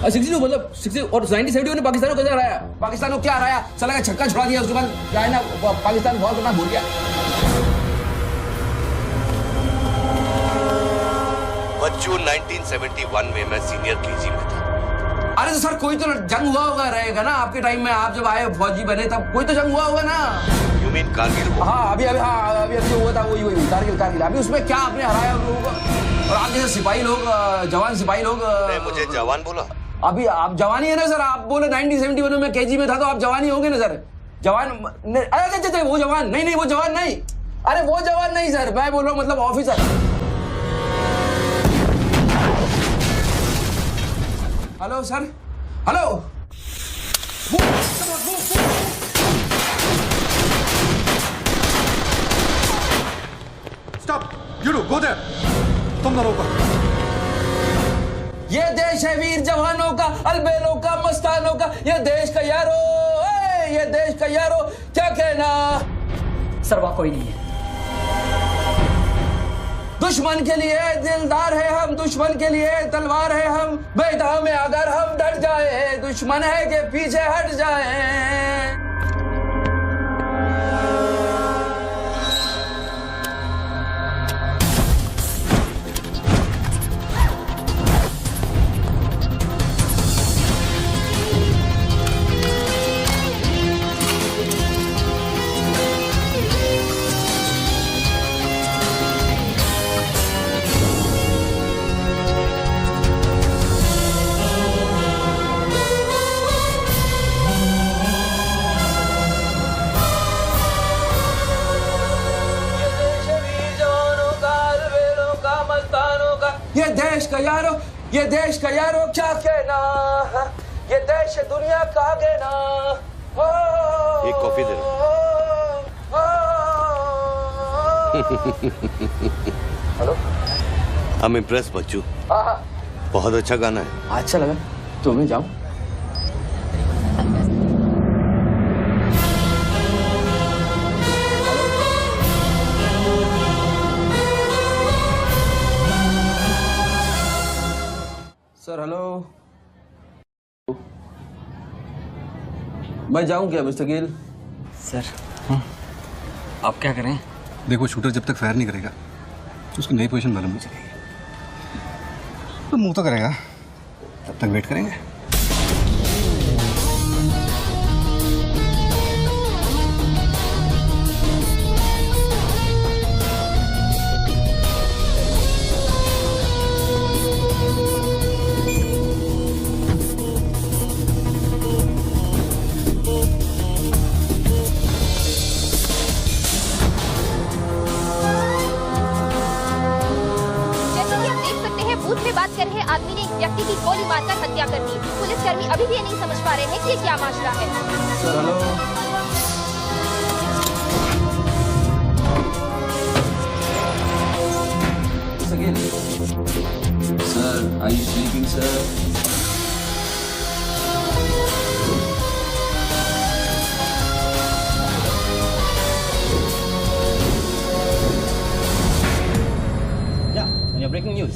62 मतलब 60 और 1970 ने पाकिस्तान को कैसे हराया? पाकिस्तान को क्या हराया? साला का छक्का छुड़ा दिया, उसके बाद चाइना पाकिस्तान बहुत करना भूल गया। बच्चों 1971 में मैं सीनियर केजी में था। अरे तो सर कोई तो जंग हुआ होगा रहेगा ना आपके टाइम में, आप जब आए फौजी बने तब कोई तो जंग हुआ होगा ना। You mean Kargil? हाँ अभी हुआ था, वही कारगिल। अभी उसमें क्या आपने हराया उन लोगों को? और आप जैसे सिपाही लोग, जवान सिपाही लोग। मुझे जवान बोला? अभी आप जवानी है ना सर। आप बोले 1971 में केजी में था तो आप जवानी होंगे ना सर। जवान अरे वो जवान नहीं, वो जवान नहीं। अरे वो जवान नहीं सर, मैं बोल रहा हूँ मतलब officer. Hello sir, hello. Stop! You two, go there! तुम दोनों ऊपर। ये देश है वीर जवानों का, अलबेलों का, मस्तानों का, ये देश का यारो, ये देश का यारो, क्या कहना? सर वहाँ कोई नहीं है। दुश्मन के लिए दिलदार है हम, दुश्मन के लिए तलवार है हम, मैदान में अगर हम डट जाए, दुश्मन है कि पीछे हट जाए। ये देश का यारो, ये देश का यारो, क्या कहना? ये देश दुनिया का कहना। एक coffee they hello, I'm impressed बच्चू। हाँ, बहुत अच्छा गाना है। अच्छा लगा तो मैं जाऊं? सर हेलो, मैं जाऊं क्या मिस्टर गिल? सर आप क्या करें? देखो शूटर जब तक फायर नहीं करेगा तो उसकी नई पोजीशन मालूम नहीं चलेगी। तो मूव तो करेगा, तब तक वेट करेंगे। आदमी ने एक व्यक्ति की गोली मारकर हत्या कर दी। पुलिसकर्मी अभी भी ये नहीं समझ पा रहे हैं कि ये क्या मामला है। Sir hello, sir are you sleeping sir? या breaking news.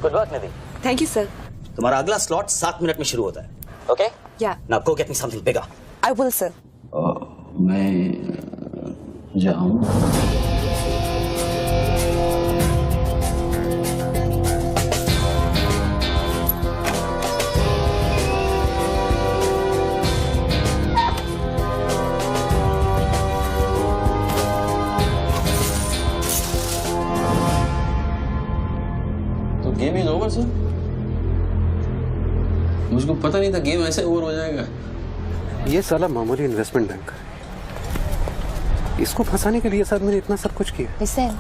Good work Nidhi. Thank you sir. तुम्हारा अगला स्लॉट 7 मिनट में शुरू होता है। ओके? या। Now go get me something bigger. I will sir. मैं जाऊं? Game is over sir. मुझको पता नहीं था गेम ऐसे ओवर हो जाएगा। ये साला मामूली इन्वेस्टमेंट बैंक, इसको फंसाने के लिए सर मैंने इतना सब कुछ किया। हुसैन,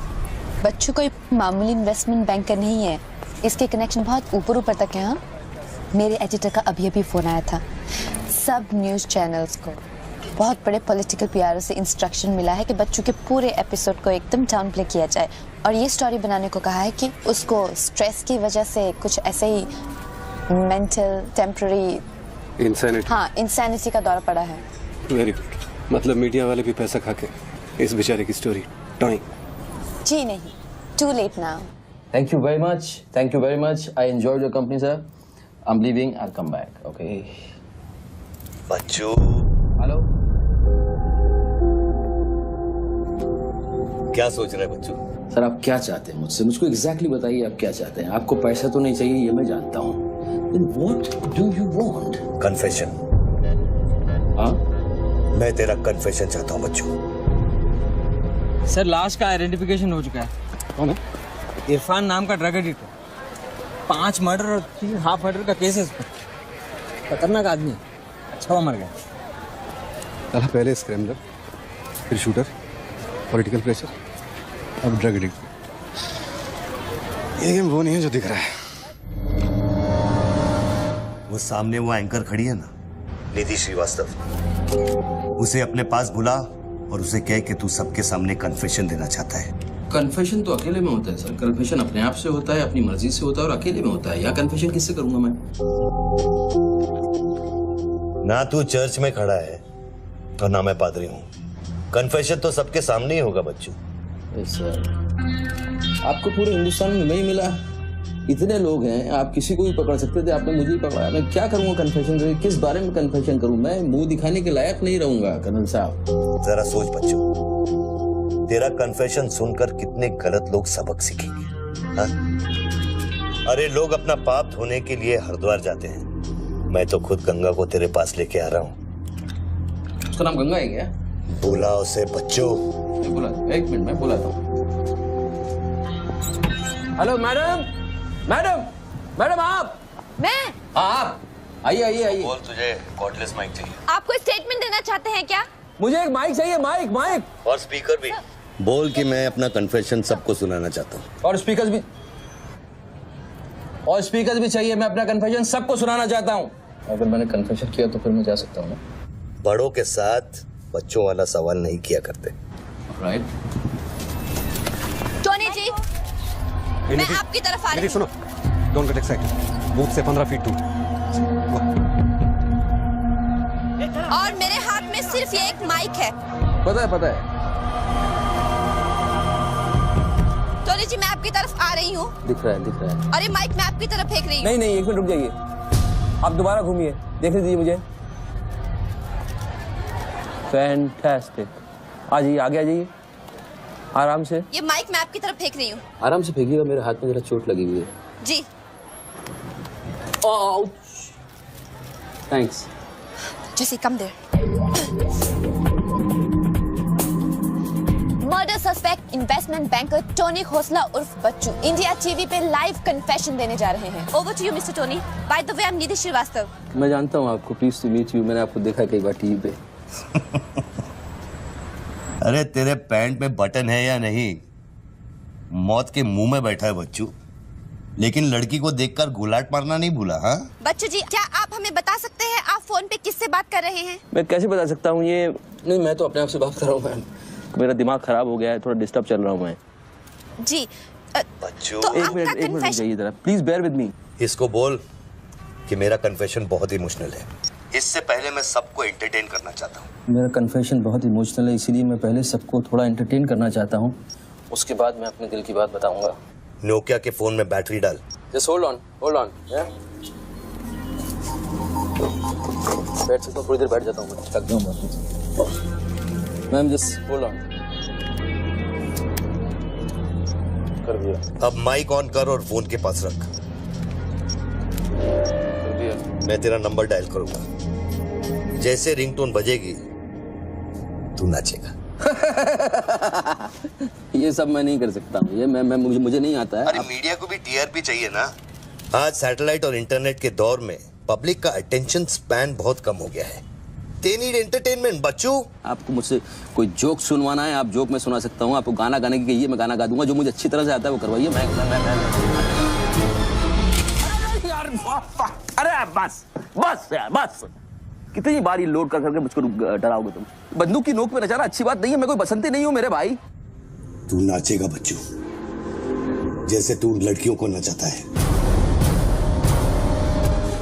बच्चों कोई मामूली इन्वेस्टमेंट बैंकर नहीं है, इसके कनेक्शन बहुत ऊपर ऊपर तक है। हाँ, मेरे एडिटर का अभी अभी फोन आया था। सब न्यूज़ चैनल्स को बहुत बड़े पॉलिटिकल पीआरओ से इंस्ट्रक्शन मिला है कि बच्चों के पूरे एपिसोड को एकदम डाउन प्ले किया जाए और ये स्टोरी बनाने को कहा है कि उसको स्ट्रेस की वजह से कुछ ऐसे ही मेंटल टेम्पररी इंसैनिटी का दौर पड़ा है। वेरी गुड, मतलब मीडिया वाले भी पैसा खा के इस बेचारे की स्टोरी टॉइंग। जी नहीं, too late now. Thank you very much. Thank you very much. I enjoyed your company, sir. I'm leaving. I'll come back. Okay. Bachchu. Hello. क्या सोच रहे हैं बच्चू? सर आप क्या चाहते हैं मुझसे? मुझको एग्जैक्टली बताइए आप क्या चाहते हैं। आपको पैसा तो नहीं चाहिए, ये मैं जानता हूँ। Then what do you want? Confession. हाँ? मैं तेरा कन्फेशन चाहता हूँ बच्चू। सर लाश का आइडेंटिफिकेशन हो चुका है। कौन है? इरफान नाम का ड्रग एडिक्ट है। 5 मर्डर और 3 हाफ मर्डर का केस है इस पर। खतरनाक आदमी है। अच्छा हुआ मर गया। साला पहले स्क्रैमलर, फिर शूटर, पॉलिटिकल प्रेशर, अब ड्रग एडिक्ट। ये गेम वो नहीं है जो दिख रहा है। वो सामने वो एंकर खड़ी है ना, निधि श्रीवास्तव, उसे अपने पास बुला और उसे कह कि तू सबके सामने कन्फेशन देना चाहता है। कन्फेशन तो अकेले में होता है सर। कन्फेशन अपने आप से होता है, अपनी मर्जी से होता है और अकेले में होता है। यहाँ कन्फेशन किससे करूंगा मैं? ना तू चर्च में खड़ा है और ना मैं पादरी हूँ। कन्फेशन तो सबके सामने ही होगा बच्चू। सर आपको पूरे हिंदुस्तान में नहीं मिला, इतने लोग हैं, आप किसी को भी पकड़ सकते थे, आपने मुझे ही पकड़ा। मैं क्या करूंगा कन्फेशन करके? किस बारे में कन्फेशन करूं? मैं मुंह दिखाने के लायक नहीं रहूंगा कर्नल साहब। जरा सोच बच्चू, तेरा कन्फेशन सुनकर कितने गलत लोग सबक सीखेंगे। हाँ? अरे लोग अपना पाप धोने के लिए हरिद्वार जाते हैं, मैं तो खुद गंगा को तेरे पास लेके आ रहा हूँ। उसका नाम गंगा है क्या? बोला उसे बच्चों। बोला, एक मिनट मैं बोला था। हेलो मैडम, मैडम, मैडम आप? मैं? आप आइए आइए आइए। बोल, तुझे कॉर्डलेस माइक चाहिए? आप कोई स्टेटमेंट देना चाहते हैं क्या? मुझे एक माइक चाहिए, माइक माइक और स्पीकर भी। बोल कि मैं अपना कन्फेशन सबको सुनाना चाहता हूँ। और स्पीकर्स भी चाहिए। मैं अपना कन्फेशन सबको सुनाना चाहता हूँ। अगर मैंने कन्फेशन किया तो फिर मैं जा सकता हूँ ना? बड़ों के साथ बच्चों वाला सवाल नहीं किया करते। राइट। टोनी जी, मैं आपकी तरफ आ रही हूँ। सुनो, डोंट गेट एक्साइटेड। बूथ से 15 फीट दूर। और मेरे हाथ में सिर्फ ये एक माइक है। पता है। टोनी जी, मैं आपकी तरफ आ रही हूँ। दिख रहा है। और ये माइक मैं आपकी तरफ फेंक रही हूँ। नहीं, एक मिनट रुक जाइए। आप दोबारा घूमिए, देखने दीजिए मुझे। फैंटास्टिक। आ जाइए, आगे आ जाइए, आराम से। ये माइक मैं आपकी तरफ फेंक रही हूँ। आराम से फेंकिएगा, मेरे हाथ में जरा चोट लगी हुई है। जी। Thanks. Jesse, come there. Murder suspect investment banker Tony Khosla उर्फ बच्चू इंडिया टीवी पे लाइव कन्फेशन देने जा रहे हैं। Over to you mister Tony. By the way, I am Nidhi Srivastava. मैं जानता हूँ आपको, प्लीज टू मीट यू। मैंने आपको देखा कई बार टीवी पे। अरे तेरे पैंट में बटन है या नहीं? मौत के मुंह में बैठा है बच्चू, लेकिन लड़की को देखकर गुलाट मारना नहीं भूला। हाँ बच्चू जी, क्या आप हमें बता सकते हैं आप फोन पे किससे बात कर रहे हैं? मैं कैसे बता सकता हूँ ये? नहीं, मैं तो अपने आप से बात कर रहा हूँ मैम। मेरा दिमाग खराब हो गया है, थोड़ा डिस्टर्ब चल रहा हूँ मैं। जी। बच्चू, तो एक मिनट रुक जाइए जरा, प्लीज बेयर विद मी। इसको बोल कि मेरा कन्फेशन बहुत इमोशनल है। इससे पहले मैं सबको एंटरटेन करना चाहता हूँ। मेरा कन्फेशन बहुत इमोशनल है, इसीलिए मैं पहले सबको थोड़ा एंटरटेन करना चाहता हूँ, उसके बाद मैं अपने दिल की बात बताऊंगा। नोकिया के फोन में बैटरी डाल। Just hold on. बैठ सकता हूँ, थोड़ी देर बैठ जाता हूँ, मैं थक जाऊँ। Ma'am just hold on. कर दिया। अब माइक ऑन कर और फोन के पास रख। कर दिया। मैं तेरा नंबर डायल करूंगा, जैसे रिंगटोन बजेगी तू नाचेगा। ये सब मैं नहीं कर सकता हूँ, ये मैं मुझे नहीं आता है। अरे मीडिया को भी टीआरपी चाहिए ना। आज सैटेलाइट और इंटरनेट के दौर में पब्लिक का अटेंशन स्पैन बहुत कम हो गया है। They need entertainment, बच्चू। आपको मुझसे कोई जोक सुनवाना है, आप जोक में सुना सकता हूँ। आपको गाना गाने की कहिए, मैं गाना गा दूंगा। जो मुझे अच्छी तरह से आता है वो करवाइए। अरे बस कितनी बार ये लोड कर करके मुझको डराओगे तुम? बंदूक की नोक पे नचाना अच्छी बात नहीं है। मैं कोई बसंती नहीं हूँ मेरे भाई। तू नाचेगा बच्चू, जैसे तू लड़कियों को नचाता है।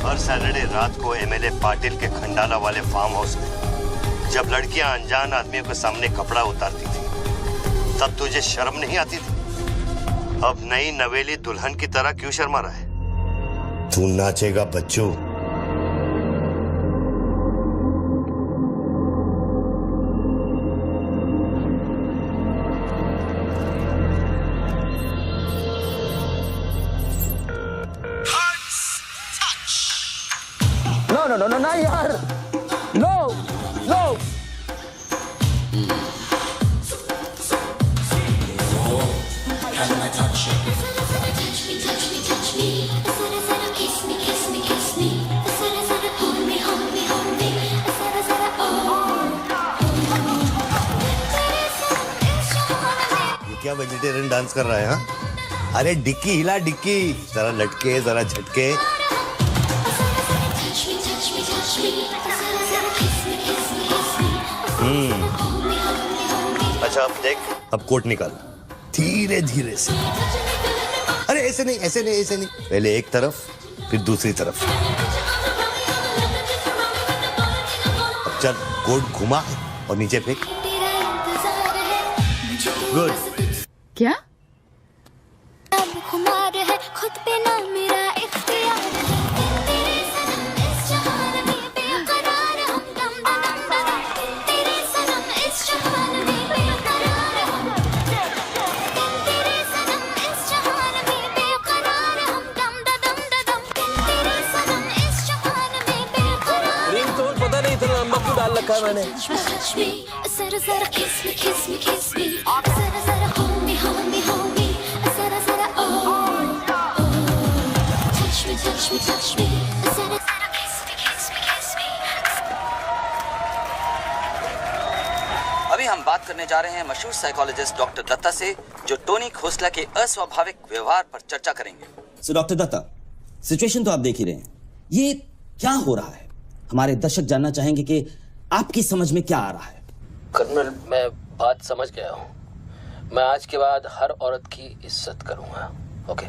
हर सैटरडे रात को एमएलए पाटिल के खंडाला वाले फार्म हाउस में जब लड़कियां अनजान आदमियों के सामने कपड़ा उतारती थी, तब तुझे शर्म नहीं आती थी? अब नई नवेली दुल्हन की तरह क्यों शर्मा रहा है? तू नाचेगा बच्चू। No, यार, no. ये क्या वेजिटेरियन डांस कर रहा है? हाँ, अरे डिक्की हिला, डिक्की जरा लटके, जरा झटके। अच्छा अब देख, अब कोट निकाल। धीरे धीरे से। अरे ऐसे नहीं, ऐसे नहीं, ऐसे नहीं, पहले एक तरफ फिर दूसरी तरफ। अब चल, कोट घुमा और नीचे फेंक। गुड। क्या? खुमार है खुद पे ना मेरा इख्तियार है, तेरे सनम इस जहान में बेकरार हम दम दम दम, तेरे सनम इस जहान में बेकरार हम, तेरे सनम इस जहान में बेकरार हम दम दम दम, तेरे सनम इस जहान में बेकरार। रिंगटोन पता नहीं इतना लंबा क्यों डाल रखा है मैंने। जरा जरा kiss me kiss me kiss me, जरा जरा hold me hold me hold me, जरा जरा touch me touch me touch me, जरा जरा kiss me kiss me kiss me। अभी हम बात करने जा रहे हैं मशहूर साइकोलॉजिस्ट डॉक्टर दत्ता से, जो टोनी खोसला के अस्वाभाविक व्यवहार पर चर्चा करेंगे। सो डॉक्टर दत्ता, सिचुएशन तो आप देख ही रहे हैं, ये क्या हो रहा है? हमारे दर्शक जानना चाहेंगे कि आपकी समझ में क्या आ रहा है। कर्नल, मैं बात समझ गया हूँ। मैं आज के बाद हर औरत की इज्जत करूंगा। ओके?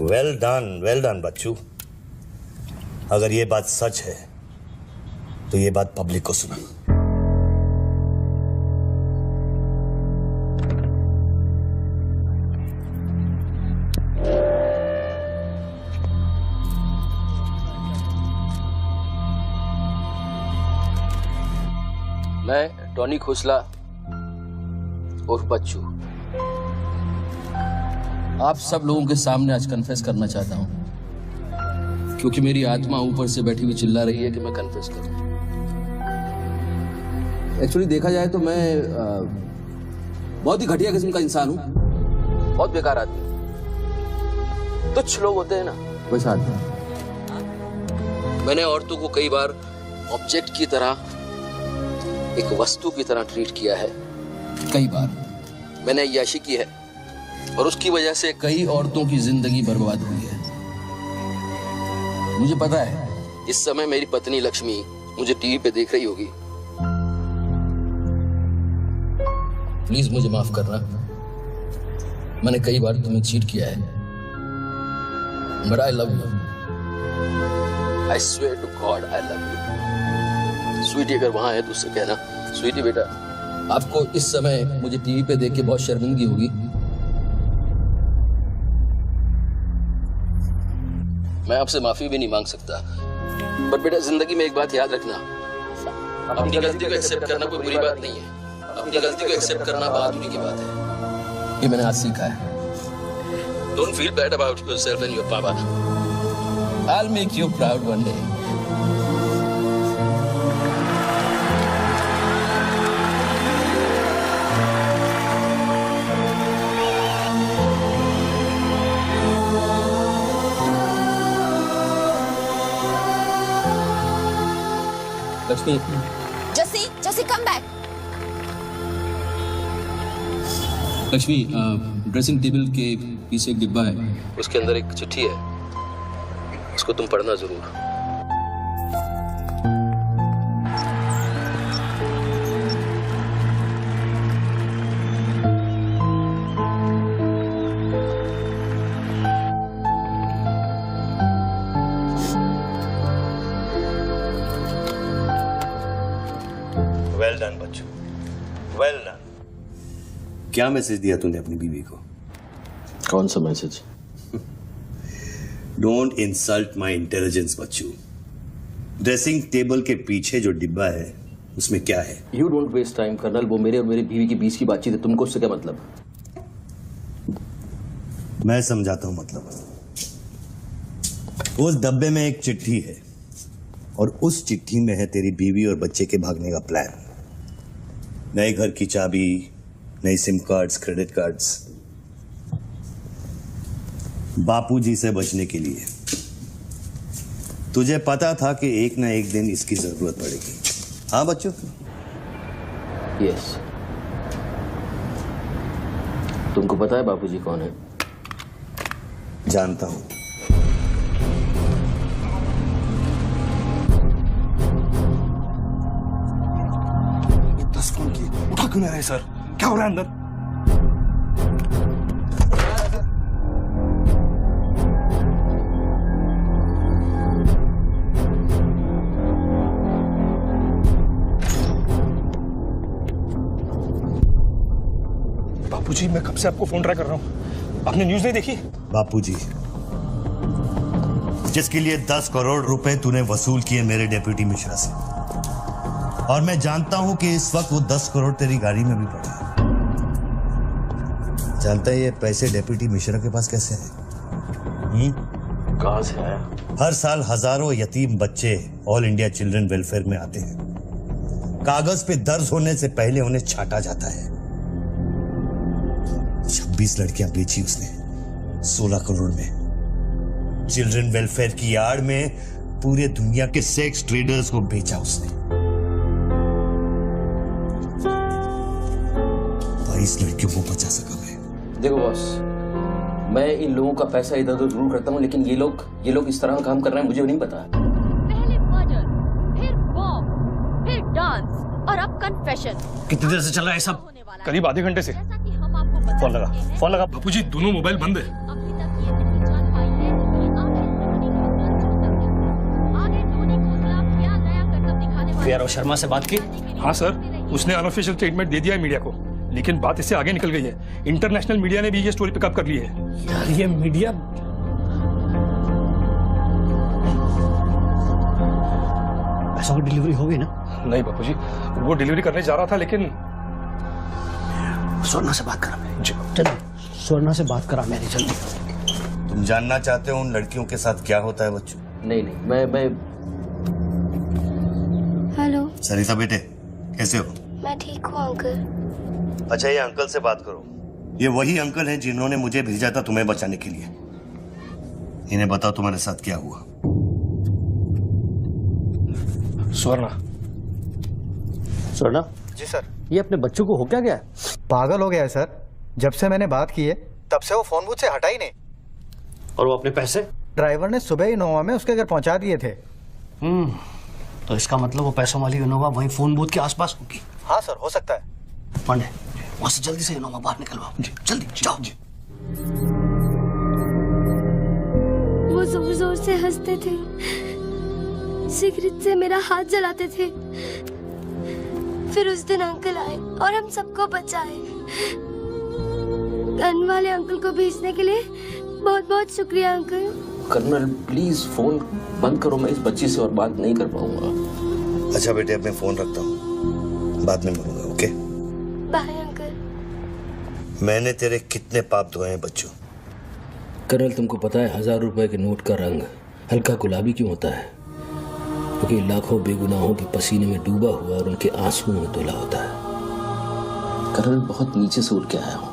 वेल डन बच्चू। अगर ये बात सच है तो ये बात पब्लिक को सुना। मैं टोनी खोसला उर्फ बच्चू आप सब लोगों के सामने आज कन्फेस करना चाहता हूं, क्योंकि मेरी आत्मा ऊपर से बैठी हुई चिल्ला रही है कि मैं कन्फेस करूं। एक्चुअली देखा जाए तो मैं बहुत ही घटिया किस्म का इंसान हूं, बहुत बेकार आदमी। तुच्छ लोग होते हैं ना, वैसा आदमी। मैंने औरतों को कई बार ऑब्जेक्ट की तरह, एक वस्तु की तरह ट्रीट किया है। कई बार मैंने अय्याशी की है और उसकी वजह से कई औरतों की जिंदगी बर्बाद हुई है। मुझे पता है इस समय मेरी पत्नी लक्ष्मी मुझे टीवी पे देख रही होगी। प्लीज मुझे माफ करना, मैंने कई बार तुम्हें चीट किया है, but I love you. I swear to god I love you. Sweetie अगर वहां है तो उससे कहना, स्वीटी बेटा, आपको इस समय मुझे टीवी पे देख के बहुत शर्मिंदगी होगी। मैं आपसे माफी भी नहीं मांग सकता, पर बेटा जिंदगी में एक बात याद रखना, अपनी गलती को एक्सेप्ट करना कोई बुरी बात नहीं है, अपनी गलती को एक्सेप्ट करना बहादुरी की बात है। ये मैंने आज सीखा है। Don't feel bad about yourself and your पापा। I'll make you proud one day. Lakshmi, Jesse, come back. Lakshmi, dressing table के पीछे एक डिब्बा है, उसके अंदर एक चिट्ठी है, उसको तुम पढ़ना जरूर। वेल डन बच्चू, वेल डन। क्या मैसेज दिया तूने अपनी बीवी को? कौन सा message? Don't insult my intelligence बच्चू। ड्रेसिंग टेबल के पीछे जो डिब्बा है उसमें क्या है? You don't waste time colonel, वो मेरे और मेरी बीवी के बीच की बातचीत है, तुमको उससे क्या मतलब? मैं समझाता हूं मतलब। उस डब्बे में एक चिट्ठी है और उस चिट्ठी में है तेरी बीवी और बच्चे के भागने का प्लान। नए घर की चाबी, नई सिम कार्ड्स, क्रेडिट कार्ड्स, बापूजी से बचने के लिए। तुझे पता था कि एक ना एक दिन इसकी जरूरत पड़ेगी। हाँ बच्चों? यस। तुमको पता है बापूजी कौन है? जानता हूं। फोन किए, उठा क्यों नहीं रहे सर? क्या हो रहा है अंदर? बापूजी मैं कब से आपको फोन ट्राई कर रहा हूँ, आपने न्यूज नहीं देखी? बापूजी, जिसके लिए 10 करोड़ रुपए तूने वसूल किए मेरे डेप्यूटी मिश्रा से, और मैं जानता हूं कि इस वक्त वो 10 करोड़ तेरी गाड़ी में भी पड़े हैं। जानता है ये पैसे डेप्यूटी मिश्रा के पास कैसे आए? कहां से आया? हर साल हजारों यतीम बच्चे ऑल इंडिया चिल्ड्रन वेलफेयर में आते हैं। कागज पे दर्ज होने से पहले उन्हें छांटा जाता है। 26 लड़कियां बेची उसने 16 करोड़ में। चिल्ड्रन वेलफेयर की आड़ में पूरे दुनिया के सेक्स ट्रेडर्स को बेचा उसने। 22 लड़कियों को बचा सका मैं। देखो बॉस, मैं इन लोगों का पैसा इधर उधर जरूर करता हूँ, लेकिन ये लोग इस तरह काम कर रहे हैं, मुझे नहीं पता। पहले मर्डर, फिर बॉम्ब, फिर डांस और अब कन्फेशन। कितनी देर से चल रहा है सब? करीब आधे घंटे से। फोन लगा। बापूजी दोनों मोबाइल बंद है। वीआरओ शर्मा से बात की? हाँ सर, उसने अनऑफिशियल स्टेटमेंट दे दिया है मीडिया को, लेकिन बात इससे आगे निकल गई है। इंटरनेशनल मीडिया ने भी ये स्टोरी पिकअप कर ली है। यार ये मीडिया पैसों की डिलीवरी हो गई ना? नहीं बापूजी, वो डिलीवरी करने जा रहा था, लेकिन स्वर्णा से बात करा मैं। जल्दी स्वर्णा से बात करा मैंने, जल्दी। तुम जानना चाहते हो उन लड़कियों के साथ क्या होता है बच्चों? नहीं, मैं हेलो सरिता बेटे, कैसे हो? मैं ठीक हूँ अंकल। अच्छा, ये अंकल से बात करो। ये वही अंकल हैं जिन्होंने मुझे भेजा था तुम्हें बचाने के लिए। इन्हें बताओ तुम्हारे साथ क्या हुआ। स्वर्णा जी सर। ये अपने बच्चों को हो क्या गया? पागल हो गया है सर। जब से मैंने बात की है तब से वो फोन मुझसे हटा ही नहीं। और वो अपने पैसे ड्राइवर ने सुबह इनोवा में उसके घर पहुंचा दिए थे। तो इसका मतलब वो पैसों वाली इनोवा वहीं फोन बूथ के आसपास होगी। हाँ सर, हो सकता है। पांडे, वहां से जल्दी से इनोवा बाहर निकलवाओ। जल्दी जाओ। वो जोर जोर से हंसते थे, सिगरेट से मेरा हाथ जलाते थे। फिर उस दिन अंकल आए और हम सबको बचाए। गन वाले अंकल को भेजने के लिए बहुत बहुत शुक्रिया अंकल। कर्नल प्लीज फोन बंद करो, मैं इस बच्ची से और बात नहीं कर पाऊंगा। अच्छा बेटे, अब मैं फोन रखता हूँ, बाद में मिलूंगा। Okay bye uncle. मैंने तेरे कितने पाप धोए हैं बच्चों। कर्नल, तुमको पता है 1000 रुपए के नोट का रंग हल्का गुलाबी क्यों होता है? क्योंकि लाखों बेगुनाहों के पसीने में डूबा हुआ और उनके आंसुओं में धुला होता है। कर्नल, बहुत नीचे से उठ के आया हूँ।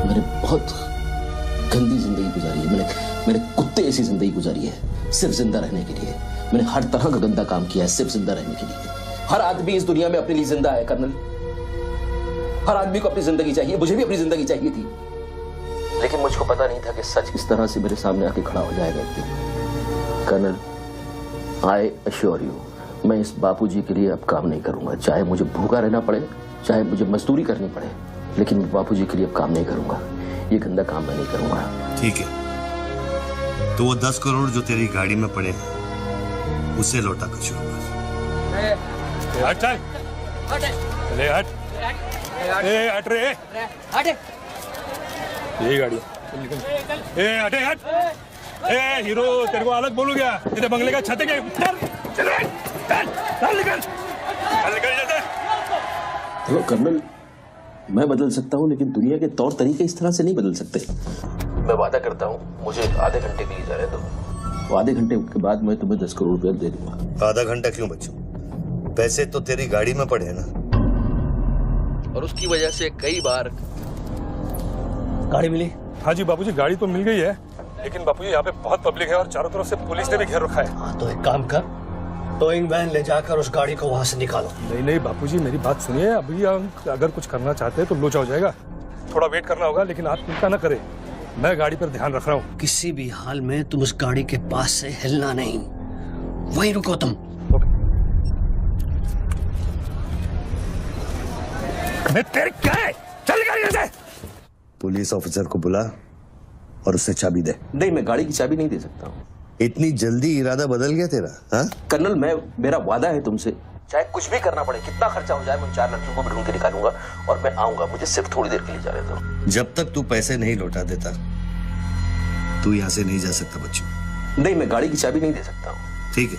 मैंने बहुत गंदी जिंदगी गुजारी है। मैंने कुत्ते ऐसी जिंदगी गुजारी है सिर्फ जिंदा रहने के लिए। मैंने हर तरह का गंदा काम किया है सिर्फ जिंदा रहने के लिए। हर आदमी इस दुनिया में अपने लिए जिंदा है कर्नल। हर आदमी को अपनी जिंदगी चाहिए, मुझे भी अपनी जिंदगी चाहिए थी, लेकिन मुझको पता नहीं था कि सच इस तरह से मेरे सामने आके खड़ा हो जाएगा एक दिन। कर्नल, आई अश्योर यू, मैं इस बापूजी के लिए अब काम नहीं करूंगा। चाहे मुझे भूखा रहना पड़े, चाहे मुझे मजदूरी करनी पड़े, लेकिन मैं बापूजी के लिए अब काम नहीं करूंगा। ये गंदा काम मैं नहीं करूंगा। ठीक है, तो वो 10 करोड़ जो तेरी गाड़ी में पड़े हैं उसे लौटा कर शुरू कर। हट चल, ले हट, ए हट रे, हट ये गाड़ी, ए हटे हट, ए हीरो तेरे को अलग बोलू क्या? इधर बंगले का छत है क्या? चल निकल जाते। देखो कर्नल, मैं बदल सकता हूँ, लेकिन दुनिया के तौर तरीके इस तरह से नहीं बदल सकते। मैं वादा करता हूँ, मुझे आधे घंटे के लिए जाने दो। वो आधे घंटे के बाद मैं तुम्हें 10 करोड़ रुपया दे दूंगा। आधा घंटा क्यों बच्चों? पैसे तो तेरी गाड़ी में पड़े हैं ना। और उसकी वजह से कई बार गाड़ी मिली? हाँ जी बापूजी, गाड़ी तो मिल गई है, लेकिन बापूजी यहाँ पे बहुत पब्लिक है और चारों तरफ से पुलिस ने भी घेर रखा है। हाँ तो एक काम कर, टोइंग वैन ले जाकर उस गाड़ी को वहां से निकालो। नहीं बापूजी, मेरी बात सुनिए। अभी अगर कुछ करना चाहते हैं तो लोचा हो जाएगा। थोड़ा वेट करना होगा, लेकिन आप चिंता न करें, मैं गाड़ी पर ध्यान रख रहा हूँ। किसी भी हाल में तुम उस गाड़ी के पास से हिलना नहीं, वहीं रुको तुम। मैं तेरे क्या है? चल गाड़ी से। पुलिस ऑफिसर को बुला और उससे चाबी दे। नहीं, मैं गाड़ी की चाबी नहीं दे सकता हूँ। इतनी जल्दी इरादा बदल गया तेरा? हाँ कर्नल, मेरा वादा है तुमसे चाहे कुछ भी करना पड़े, कितना खर्चा हो जाए, मैं 4 लड़कियों को भी ढूंढ के निकालूंगा और मैं आऊंगा। मुझे सिर्फ थोड़ी देर के लिए जाने दो। जब तक तू पैसे नहीं लौटा देता तू यहाँ से नहीं जा सकता बच्चू। नहीं, मैं गाड़ी की चाबी नहीं दे सकता हूँ। ठीक है।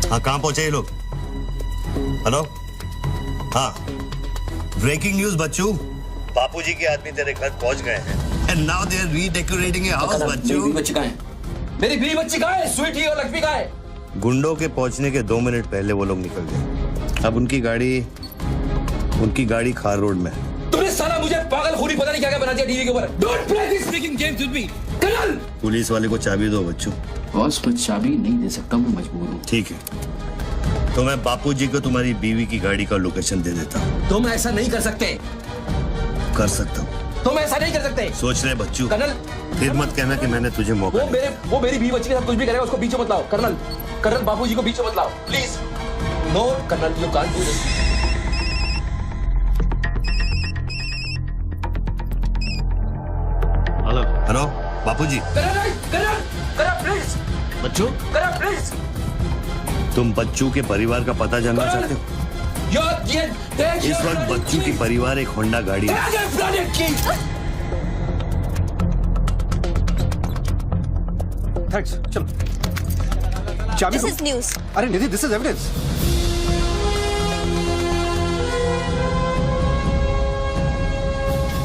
हाँ, कहाँ पहुंचे ये लोग? हेलो? हाँ, ब्रेकिंग न्यूज बच्चू, बापूजी के आदमी तेरे घर पहुंच गए हैं। And now they are redecorating your house, बच्चू। मेरी बच्ची कहाँ है? मेरी बीवी बच्ची कहाँ है? स्वीटी और लक्ष्मी कहाँ है? गुंडों के पहुंचने के 2 मिनट पहले वो लोग निकल गए। अब उनकी गाड़ी खार रोड में है। तुमने साला मुझे पागलखोरी पता नहीं क्या क्या बना दिया टीवी के ऊपर। Don't play this freaking games with me, colonel. Police वाले को चाबी दो बच्चू। बॉस, मैं चाबी नहीं दे सकता, मैं मजबूर हूँ। ठीक है, तो मैं बापूजी को तुम्हारी बीवी की गाड़ी का लोकेशन दे देता हूँ। तुम ऐसा नहीं कर सकते। कर सकता हूँ। तुम ऐसा नहीं कर सकते। सोच रहे बच्चू। कर्नल, फिर मत कहना कि मैंने तुझे मौका वो मेरी बीवी बच्ची के साथ कुछ भी करेगा उसको बीच में मत लाओ। कर्नल बापूजी को बीच में मत लाओ please. No colonel, you can't do this. Hello बापूजी। Colonel please. बच्चू, प्लीज। तुम बच्चू के परिवार का पता जानना चाहते हो? इस वक्त बच्चू की परिवार एक होंडा गाड़ी है। थैंक्स, चलो। चाबी This is news. अरे निधि, दिस इज एविडेंस।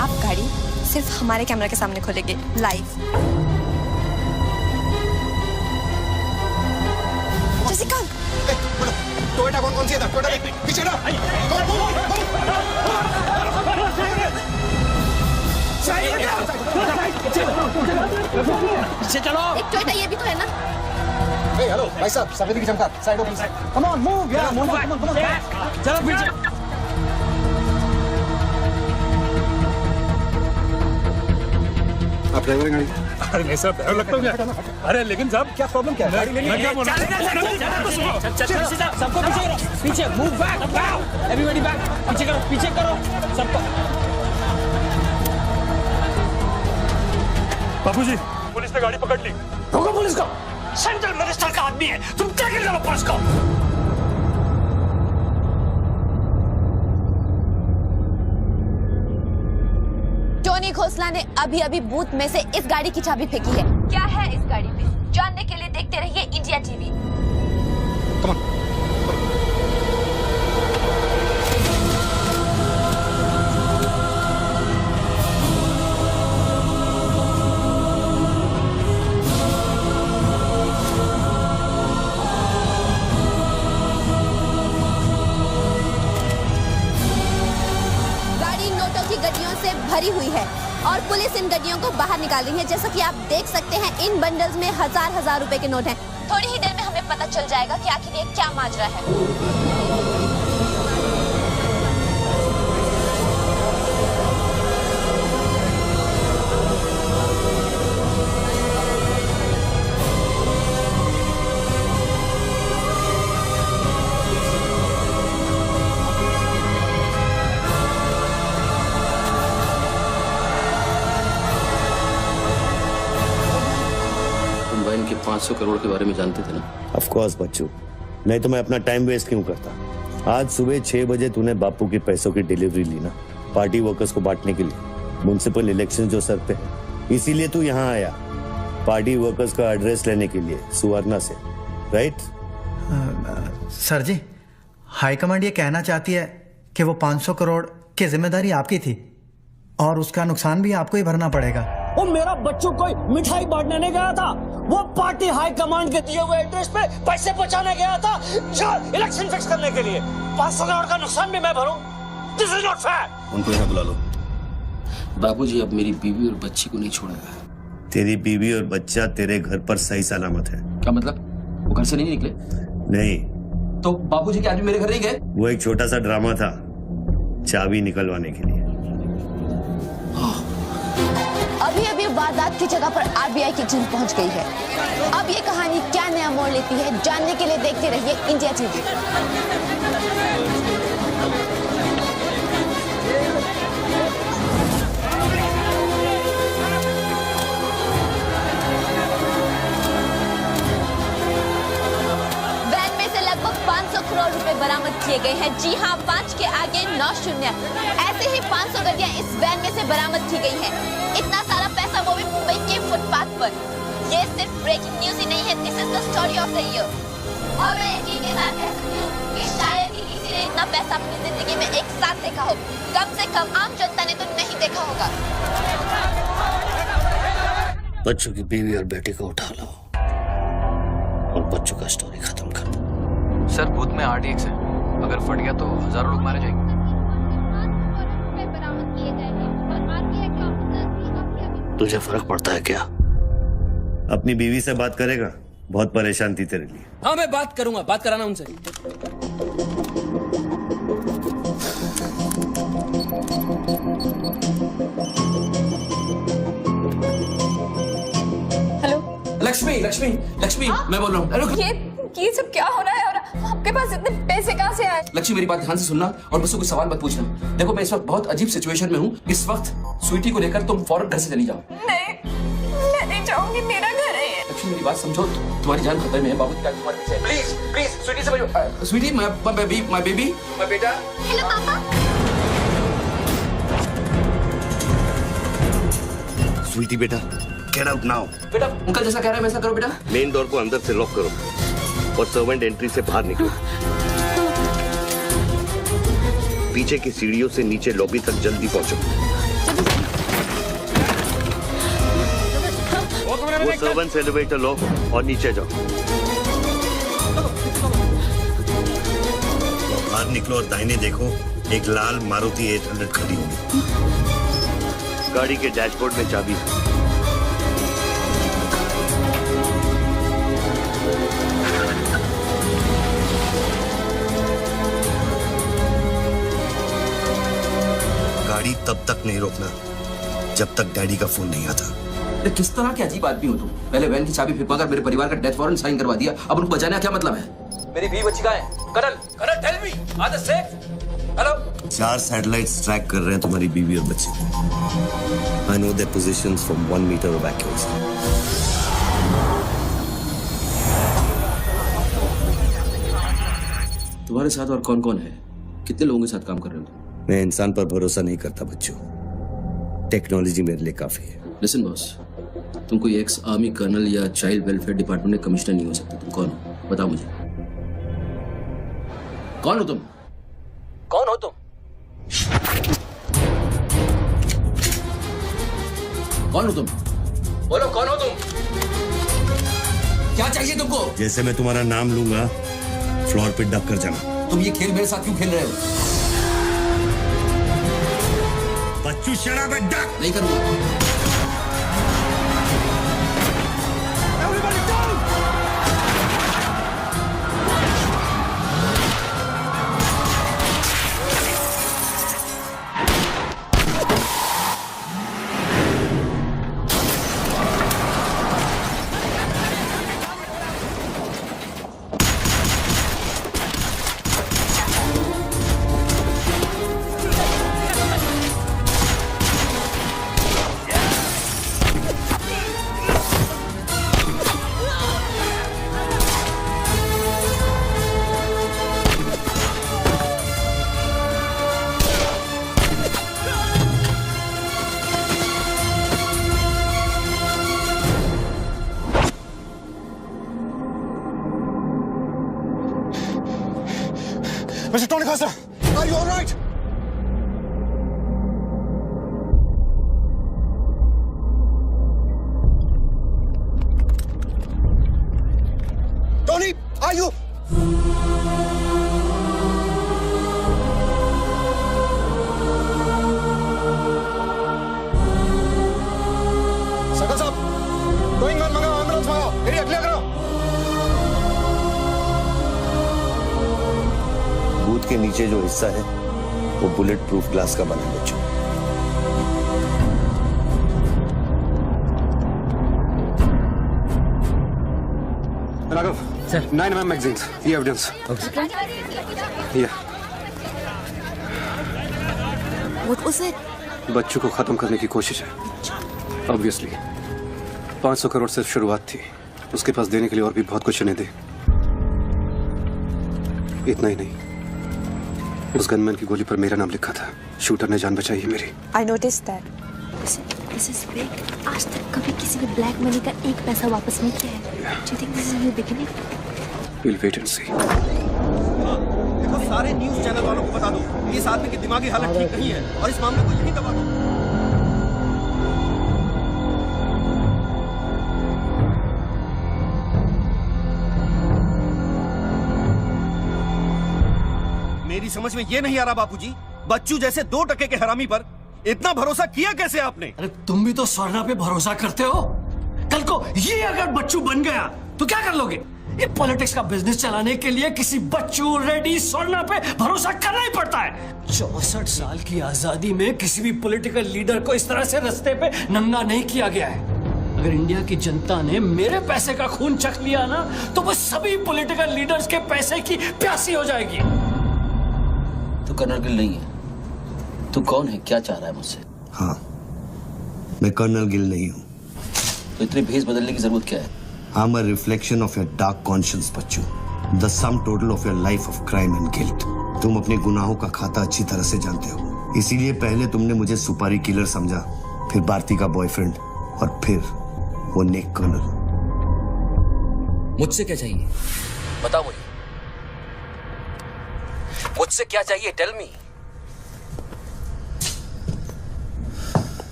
आप गाड़ी सिर्फ हमारे कैमरा के सामने खोलेंगे लाइव। जैसिका, टोयोटा कौन सी है? टोयोटा देख पीछे ना। पीछे चलो। एक टोयोटा ये भी तो है ना? हेलो भाई साहब, सफेदी की चमकार, साइड हो प्लीज। कम ऑन, मूव यार, मूव, कम ऑन। चलो पीछे। आप ड्राइवर गाड़ी? अरे नहीं साहब, डर लगता हूँ क्या? अरे लेकिन साहब, क्या प्रॉब्लम क्या है? गाड़ी लेनी है। सबको पीछे मूव बैक, एवरीबॉडी बैक, पीछे करो सबको। बापूजी, पुलिस ने गाड़ी पकड़ ली। रोको पुलिस को। सेंट्रल मिनिस्टर का आदमी है, तुम क्या कर रहे हो पुलिस को? टोनी खोसला ने अभी बूथ में से इस गाड़ी की चाबी फेंकी है। क्या है इस गाड़ी में, जानने के लिए देखते रहिए इंडिया टीवी। गड्डियों से भरी हुई है और पुलिस इन गड्डियों को बाहर निकाल रही है। जैसा कि आप देख सकते हैं, इन बंडल्स में हजार रुपए के नोट हैं। थोड़ी ही देर में हमें पता चल जाएगा कि आखिर ये क्या माजरा है। के 500 करोड़ के बारे में जानते थे ना? ऑफ कोर्स बच्चू, नहीं तो मैं अपना टाइम वेस्ट क्यों करता। आज सुबह 6 बजे तूने बापू के पैसों की डिलीवरी ली ना, पार्टी वर्कर्स को बांटने के लिए। म्युनिसिपल इलेक्शन जो सर पे, इसीलिए तू यहाँ आया, पार्टी वर्कर्स का एड्रेस लेने के लिए सुवर्णा से, राइट? सर जी, हाईकमांड ये कहना चाहती है कि वो 500 करोड़ की जिम्मेदारी आपकी थी और उसका नुकसान भी आपको ही भरना पड़ेगा। वो मेरा बच्चों कोई मिठाई बांटने नहीं गया था, वो पार्टी हाई कमांड के दिए हुए एड्रेस पे पैसे पहुंचाने गया था इलेक्शन फिक्स करने के लिए। 500 करोड़ का नुकसान भी मैं भरूं? This is not fair. उनको यहाँ बुला लो। बापूजी, अब मेरी बीवी और बच्ची को नहीं छोड़ेगा। तेरी बीवी और बच्चा तेरे घर पर सही सलामत है। क्या मतलब? वो घर से नहीं निकले? नहीं। तो बापूजी के आदमी मेरे घर नहीं गए? वो एक छोटा सा ड्रामा था, चाबी निकलवाने के लिए। अभी वारदात की जगह पर आरबीआई की टीम पहुंच गई है। अब ये कहानी क्या नया मोड़ लेती है, जानने के लिए देखते रहिए इंडिया टीवी। करोड़ रुपए बरामद किए गए हैं। जी हाँ, 5 के आगे 9 शून्य। ऐसे ही 500 गड्डियां इस वैन में से बरामद की गई हैं। इतना सारा पैसा वो भी मुंबई के फुटपाथ पर। ये सिर्फ ब्रेकिंग न्यूज ही नहीं है, this is the story of the year. और मैं यकीन के साथ कह सकती हूँ कि शायद ही किसी ने इतना पैसा अपनी जिंदगी में एक साथ देखा हो। कम से कम आम जनता ने तो नहीं देखा होगा। बच्चों की बीवी और बेटी को उठा लो और बच्चों का स्टोरी खत्म कर दो। सर बूथ में RDX है, अगर फट गया तो हजारों लोग मारे जाएंगे। तुझे फर्क पड़ता है क्या? अपनी बीवी से बात करेगा, बहुत परेशान थी तेरे लिए। हाँ मैं बात करूंगा, बात कराना उनसे। हेलो लक्ष्मी लक्ष्मी लक्ष्मी, मैं बोल रहा हूँ। ये सब क्या हो रहा है और आपके पास इतने पैसे कहाँ से आए? लक्ष्मी मेरी बात ध्यान से सुनना और मुझसे कोई सवाल मत पूछना। देखो मैं इस वक्त बहुत अजीब सिचुएशन में हूँ। इस वक्त स्वीटी को लेकर तुम फौरन घर से चली जाओ। नहीं, मैं नहीं जाऊंगी, मेरा घर है ये। लक्ष्मी मेरी बात समझो, तुम्हारी जान खतरे में है। बाबू क्या तुम्हारे पीछे? प्लीज प्लीज स्वीटी समझो। स्वीटी माय बेबी माय बेटा। हेलो पापा। स्वीटी बेटा, गेट आउट नाउ। बेटा अंकल जैसा कह रहा है वैसा करो बेटा। मेन डोर को अंदर से लॉक करो और सर्वेंट एंट्री से बाहर निकलो। पीछे की सीढ़ियों से नीचे लॉबी तक जल्दी पहुंचो। वो सर्वेंट्स एलिवेटर लो और नीचे जाओ। बाहर निकलो और दाहिने देखो, एक लाल मारुति 800 खड़ी होगी। गाड़ी के डैशबोर्ड में चाबी है। गाड़ी तब तक नहीं रोकना जब तक डैडी का फोन नहीं आता। किस तरह के अजीब आदमी हो तुम? पहले वैन की चाबी फेंकवा कर मेरे परिवार का डेथ वारंट साइन करवा दिया, अब उनको बचाने का क्या मतलब है? मेरी बीवी बच्ची कहाँ है? Colonel tell me, are they safe? Hello. 4 satellites track कर रहे हैं तुम्हारी बीवी और बच्चे। I know their positions from 1 metre of accuracy. तुम्हारे साथ और कौन कौन है? कितने लोगों के साथ काम कर रहे हो? मैं इंसान पर भरोसा नहीं करता बच्चों, टेक्नोलॉजी मेरे लिए काफी है। लिसन बॉस, तुम कोई एक्स आर्मी कर्नल या चाइल्ड वेलफेयर डिपार्टमेंट में कमिश्नर नहीं हो सकते। तुम कौन हो बताओ मुझे। कौन हो तुम? कौन हो तुम? कौन हो तुम? बोलो कौन हो तुम? क्या चाहिए तुमको? जैसे मैं तुम्हारा नाम लूंगा फ्लोर पे डक कर जाना। तुम ये खेल मेरे साथ क्यों खेल रहे हो? बच्चू शराब डक नहीं करूंगा। Mr. Tony Costa, are you all right? Tony, are you? Sakal साहब, गोइंग मैन मंगाओ, एम्बुलेंस मंगाओ, एरिया क्लियर करो। बूथ के नीचे जो हिस्सा है वो बुलेट प्रूफ ग्लास का बना है बच्चों। राघव सर, 9mm मैगजीन्स, ये एविडेंस। What was it? बच्चों को खत्म करने की कोशिश है। ऑब्वियसली 500 करोड़ सिर्फ शुरुआत थी, उसके पास देने के लिए और भी बहुत कुछ उन्हें दे। इतना ही नहीं, उस गनमैन की गोली पर मेरा नाम लिखा था। शूटर ने जान बचाई है मेरी। I notice that. This is big. आज तक कभी किसी ने ब्लैक मनी का एक पैसा वापस नहीं किया है। Do you think this is new beginning? We'll wait and see. देखो, सारे न्यूज़ चैनल वालों को बता दो, इस आदमी की दिमागी हालत ठीक नहीं है और इस मामले को यहीं दबा दो। मेरी समझ में ये नहीं आ रहा बापूजी, बच्चू जैसे 2 टके के हरामी पर इतना भरोसा किया कैसे आपने? अरे तुम भी तो स्वर्णा पे भरोसा करते हो। कल को ये अगर बच्चू बन गया तो क्या कर लोगे? ये पॉलिटिक्स का बिजनेस चलाने के लिए किसी बच्चू, रेड्डी, स्वर्णा पे भरोसा करना ही पड़ता है। 64 साल की आजादी में किसी भी पॉलिटिकल लीडर को इस तरह से रास्ते पे नंगा नहीं किया गया है। अगर इंडिया की जनता ने मेरे पैसे का खून चख लिया ना, तो वो सभी पॉलिटिकल लीडर्स के पैसे की प्यासी हो जाएगी। तू कर्नल गिल नहीं है। तू कौन है? क्या चाह रहा है मुझसे? हाँ, मैं कर्नल गिल नहीं हूँ। तो इतनी भेस बदलने की जरूरत क्या है? I'm a reflection of your dark conscience, Bachchu. The sum total of your life of crime and guilt। तुम अपने गुनाहों का खाता अच्छी तरह से जानते हो, इसीलिए पहले तुमने मुझे सुपारी किलर समझा, फिर भारती का बॉयफ्रेंड और फिर वो नेक कर्नल। मुझसे क्या चाहिए? बताओ मुझे, मुझसे क्या चाहिए? Tell me.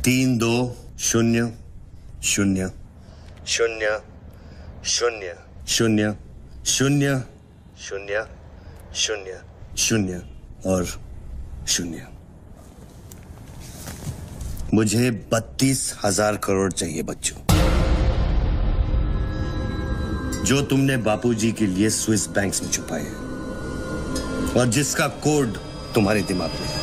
3 2 0 0 0 0 0 0 0 0 0 और 0। मुझे 32,000 करोड़ चाहिए बच्चों, जो तुमने बापूजी के लिए स्विस बैंक्स में छुपाए हैं और जिसका कोड तुम्हारे दिमाग में है।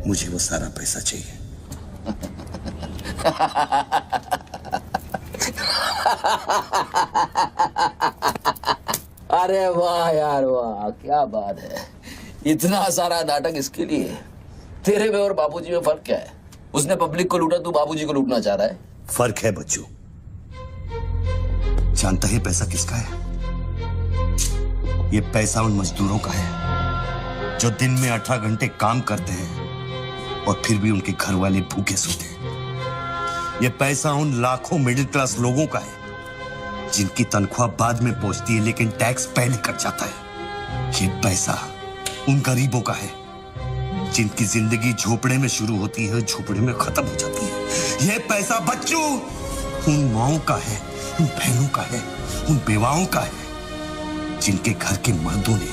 मुझे वो सारा पैसा चाहिए। अरे वाह यार वाह, क्या बात है। इतना सारा नाटक इसके लिए? तेरे में और बापूजी में फर्क क्या है? उसने पब्लिक को लूटा, तू बापूजी को लूटना चाह रहा है। फर्क है बच्चू। जानता है पैसा किसका है? ये पैसा उन मजदूरों का है जो दिन में 18 घंटे काम करते हैं और फिर भी उनके घर वाले भूखे सोते हैं। ये पैसा उन लाखों मिडिल क्लास लोगों का है जिनकी तनख्वाह बाद में पहुंचती है लेकिन टैक्स पहले कट जाता है। ये पैसा उन गरीबों का है जिनकी जिंदगी झोपड़े में शुरू होती है, झोपड़े में खत्म हो जाती है। ये पैसा बच्चों उन माओं का है, उन बहनों का है, उन बेवाओं का है जिनके घर के मर्दों ने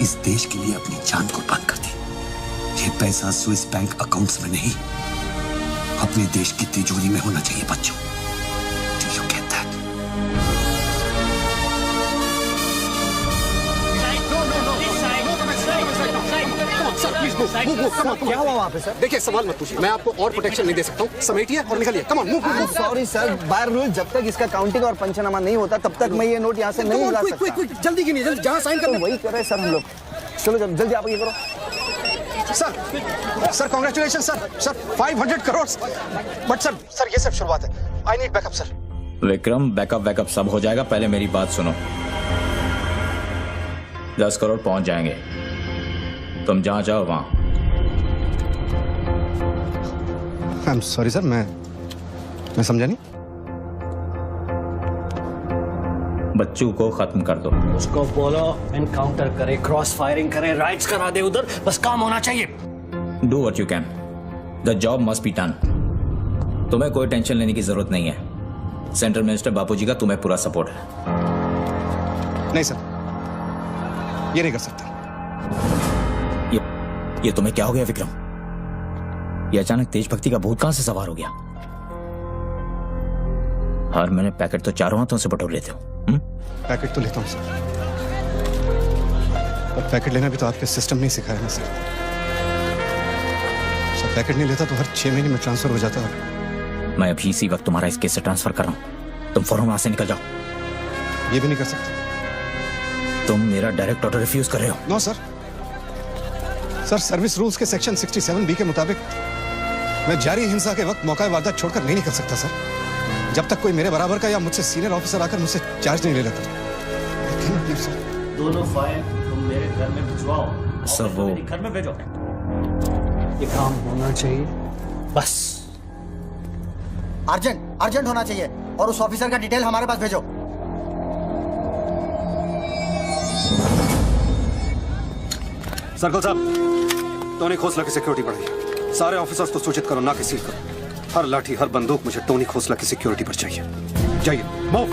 इस देश के लिए अपनी जान कुर्बान कर दी। ये पैसा स्विस बैंक अकाउंट्स में नहीं, अपने देश की तिजोरी में होना चाहिए बच्चों। Do you get that? क्या हुआ वहाँ पे सर? देखिए, सवाल मत पूछिए, मैं आपको और प्रोटेक्शन नहीं दे सकता हूँ। समेटिए और निकलिए। Come on, move. Sorry sir, by rule जब तक इसका काउंटिंग और पंचनामा नहीं होता तब तक मैं ये नोट यहाँ से नहीं ला सकता। क्विक, जल्दी कीजिए, जल्दी, जहाँ साइन करना वही कर रहे हैं सर हम लोग। चलो जल्दी आप ये करो। Sir congratulation sir 500 crore. But sir ये सब शुरुआत है। I need backup sir. Vikram, backup सब हो जाएगा, पहले मेरी बात सुनो। 10 करोड़ पहुंच जाएंगे, तुम जहां जाओ वहां। आई एम सॉरी सर, मैं समझा नहीं। बच्चू को खत्म कर दो। उसको बोलो एनकाउंटर करे, क्रॉस फायरिंग करे, राइट्स करा दे उधर, बस काम होना चाहिए। Do what you can, the job must be done. तुम्हें कोई टेंशन लेने की जरूरत नहीं है। सेंट्रल मिनिस्टर बापूजी का तुम्हें पूरा सपोर्ट है। नहीं सर, ये नहीं कर सकता। ये तुम्हें क्या हो गया विक्रम? ये अचानक देशभक्ति का भूत कहां से सवार हो गया? हर महीने पैकेट तो चारों हाथों से बटोर लेते हो। पैकेट तो लेता हूँ सर, पर पैकेट लेना भी तो आपके सिस्टम ने सिखाया ना सर। पैकेट नहीं लेता तो हर 6 महीने में ट्रांसफर हो जाता है मैं अभी इसी वक्त तुम्हारा इस केस से ट्रांसफर कर रहा हूं। तुम फौरन वहां से निकल जाओ। ये भी नहीं कर सकते। तुम मेरा डायरेक्ट ऑर्डर रिफ्यूज कर रहे हो। No sir. Sir, service rules के सेक्शन 67B के मुताबिक मैं जारी हिंसा के वक्त मौका वारदात छोड़कर नहीं निकल सकता सर, जब तक कोई मेरे बराबर का या मुझसे सीनियर ऑफिसर आकर मुझसे चार्ज नहीं ले लेता। दोनों फाइल तुम मेरे घर में भिजवाओ। सर वो घर में भेजो। ये काम होना चाहिए बस। अर्जेंट होना चाहिए और उस ऑफिसर का डिटेल हमारे पास भेजो। सर्कल साहब, टोनी खोसला की सिक्योरिटी बढ़ाइए। सारे ऑफिसर्स को सूचित करो, ना कि सील करो। हर लाठी, हर बंदूक मुझे टोनी खोसला की सिक्योरिटी पर चाहिए। जाइए, मूव।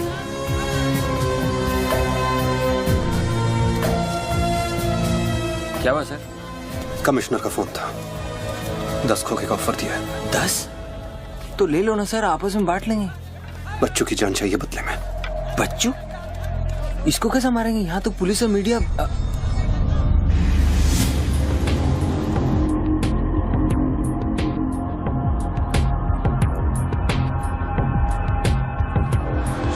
क्या हुआ सर? कमिश्नर का फोन था, 10 खोखे का ऑफर दिया है। 10? तो ले लो ना सर, आपस में बांट लेंगे। बच्चों की जान चाहिए बदले में। बच्चू? इसको कैसे मारेंगे? यहाँ तो पुलिस और मीडिया।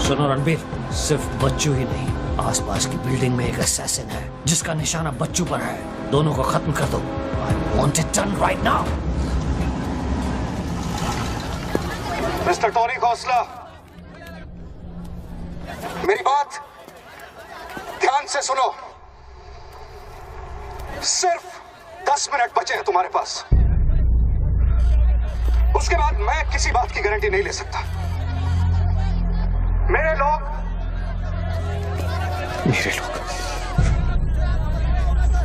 सुनो रणबीर, सिर्फ बच्चू ही नहीं, आसपास की बिल्डिंग में एक असैसिन है जिसका निशाना बच्चू पर है। दोनों को खत्म कर दो। I want it done right now. Mister Tony Khosla, मेरी बात ध्यान से सुनो। सिर्फ 10 मिनट बचे हैं तुम्हारे पास। उसके बाद मैं किसी बात की गारंटी नहीं ले सकता। मेरे लोग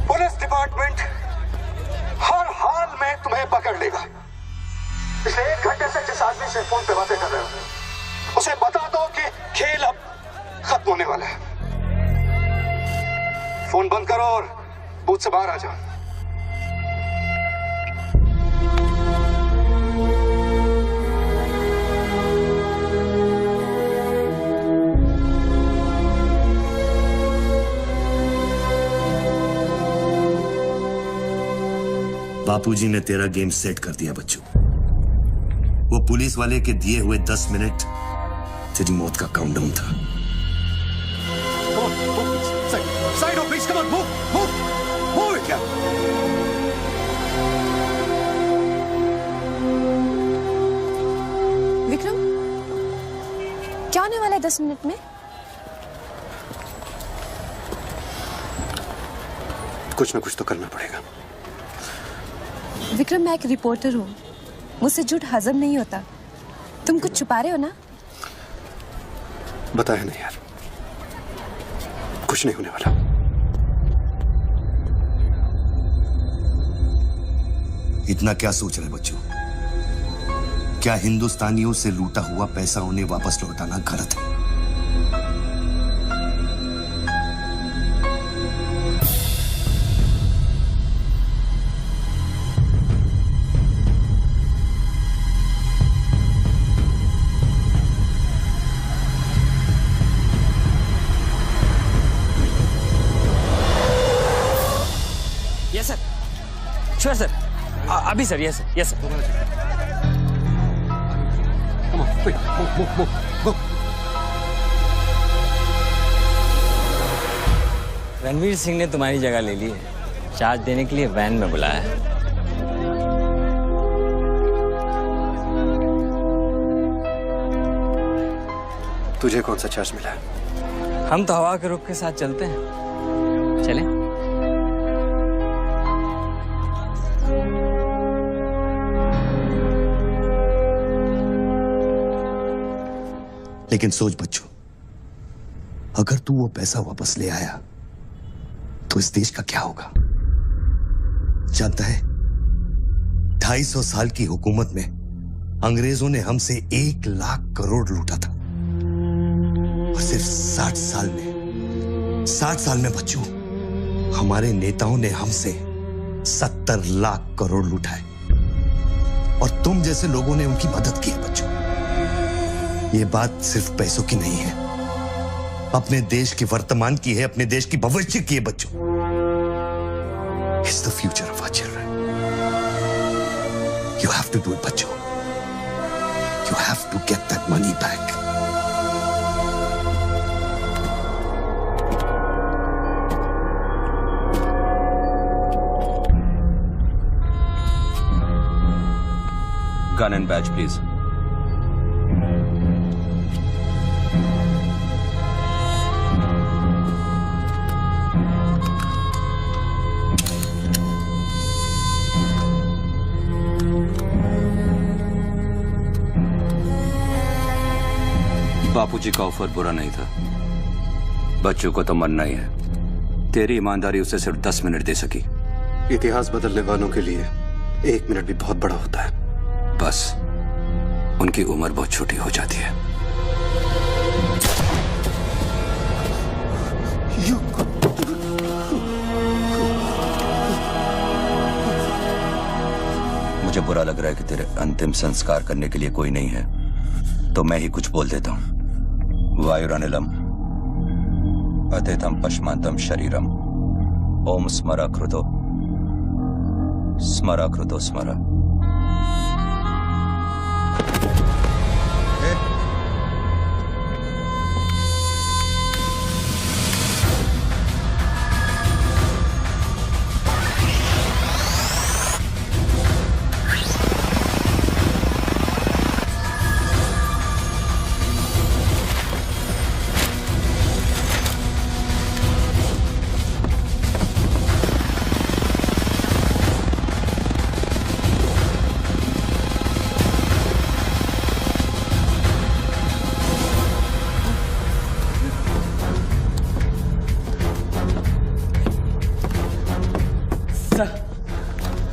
पुलिस डिपार्टमेंट हर हाल में तुम्हें पकड़ लेगा। पिछले 1 घंटे से जिस आदमी से फोन पे बातें कर रहे हो, उसे बता दो कि खेल अब खत्म होने वाला है। फोन बंद करो और बूथ से बाहर आ जाओ। बापूजी ने तेरा गेम सेट कर दिया बच्चों। वो पुलिस वाले के दिए हुए 10 मिनट तेरी मौत का काउंटडाउन था। Side on, please, come on, move it, yeah. Vikram, क्या होने वाला है 10 मिनट में? कुछ ना कुछ तो करना पड़ेगा। विक्रम, मैं एक रिपोर्टर हूँ, मुझसे झूठ हजम नहीं होता। तुम कुछ छुपा रहे हो ना? बताया नहीं यार, कुछ नहीं होने वाला। इतना क्या सोच रहे बच्चों? क्या हिंदुस्तानियों से लूटा हुआ पैसा उन्हें वापस लौटाना गलत है? यस सर, श्योर सर, अभी sir. Yes sir, yes sir. Ranveer Singh ने तुम्हारी जगह ले ली है। चार्ज देने के लिए वैन में बुलाया है। तुझे कौन सा चार्ज मिला है? हम तो हवा के रुख के साथ चलते हैं। चलें? लेकिन सोच बच्चों, अगर तू वो पैसा वापस ले आया तो इस देश का क्या होगा? जानता है, 250 साल की हुकूमत में अंग्रेजों ने हमसे 1 लाख करोड़ लूटा था और सिर्फ 60 साल में बच्चों, हमारे नेताओं ने हमसे 70 लाख करोड़ लूटा है और तुम जैसे लोगों ने उनकी मदद की है बच्चों। ये बात सिर्फ पैसों की नहीं है, अपने देश के वर्तमान की है, अपने देश की भविष्य की है बच्चों। It's the future of our children. You have to do it, बच्चों। You You have to get that money back. Gun and badge, please. बापूजी का ऑफर बुरा नहीं था। बच्चों को तो मरना ही है। तेरी ईमानदारी उसे सिर्फ 10 मिनट दे सकी। इतिहास बदलने वालों के लिए 1 मिनट भी बहुत बड़ा होता है। बस उनकी उम्र बहुत छोटी हो जाती है। मुझे बुरा लग रहा है कि तेरे अंतिम संस्कार करने के लिए कोई नहीं है, तो मैं ही कुछ बोल देता हूं। वायुरनिलम अतिथम पश्मांतम शरीरम ओम स्मरा कृतो स्मरा।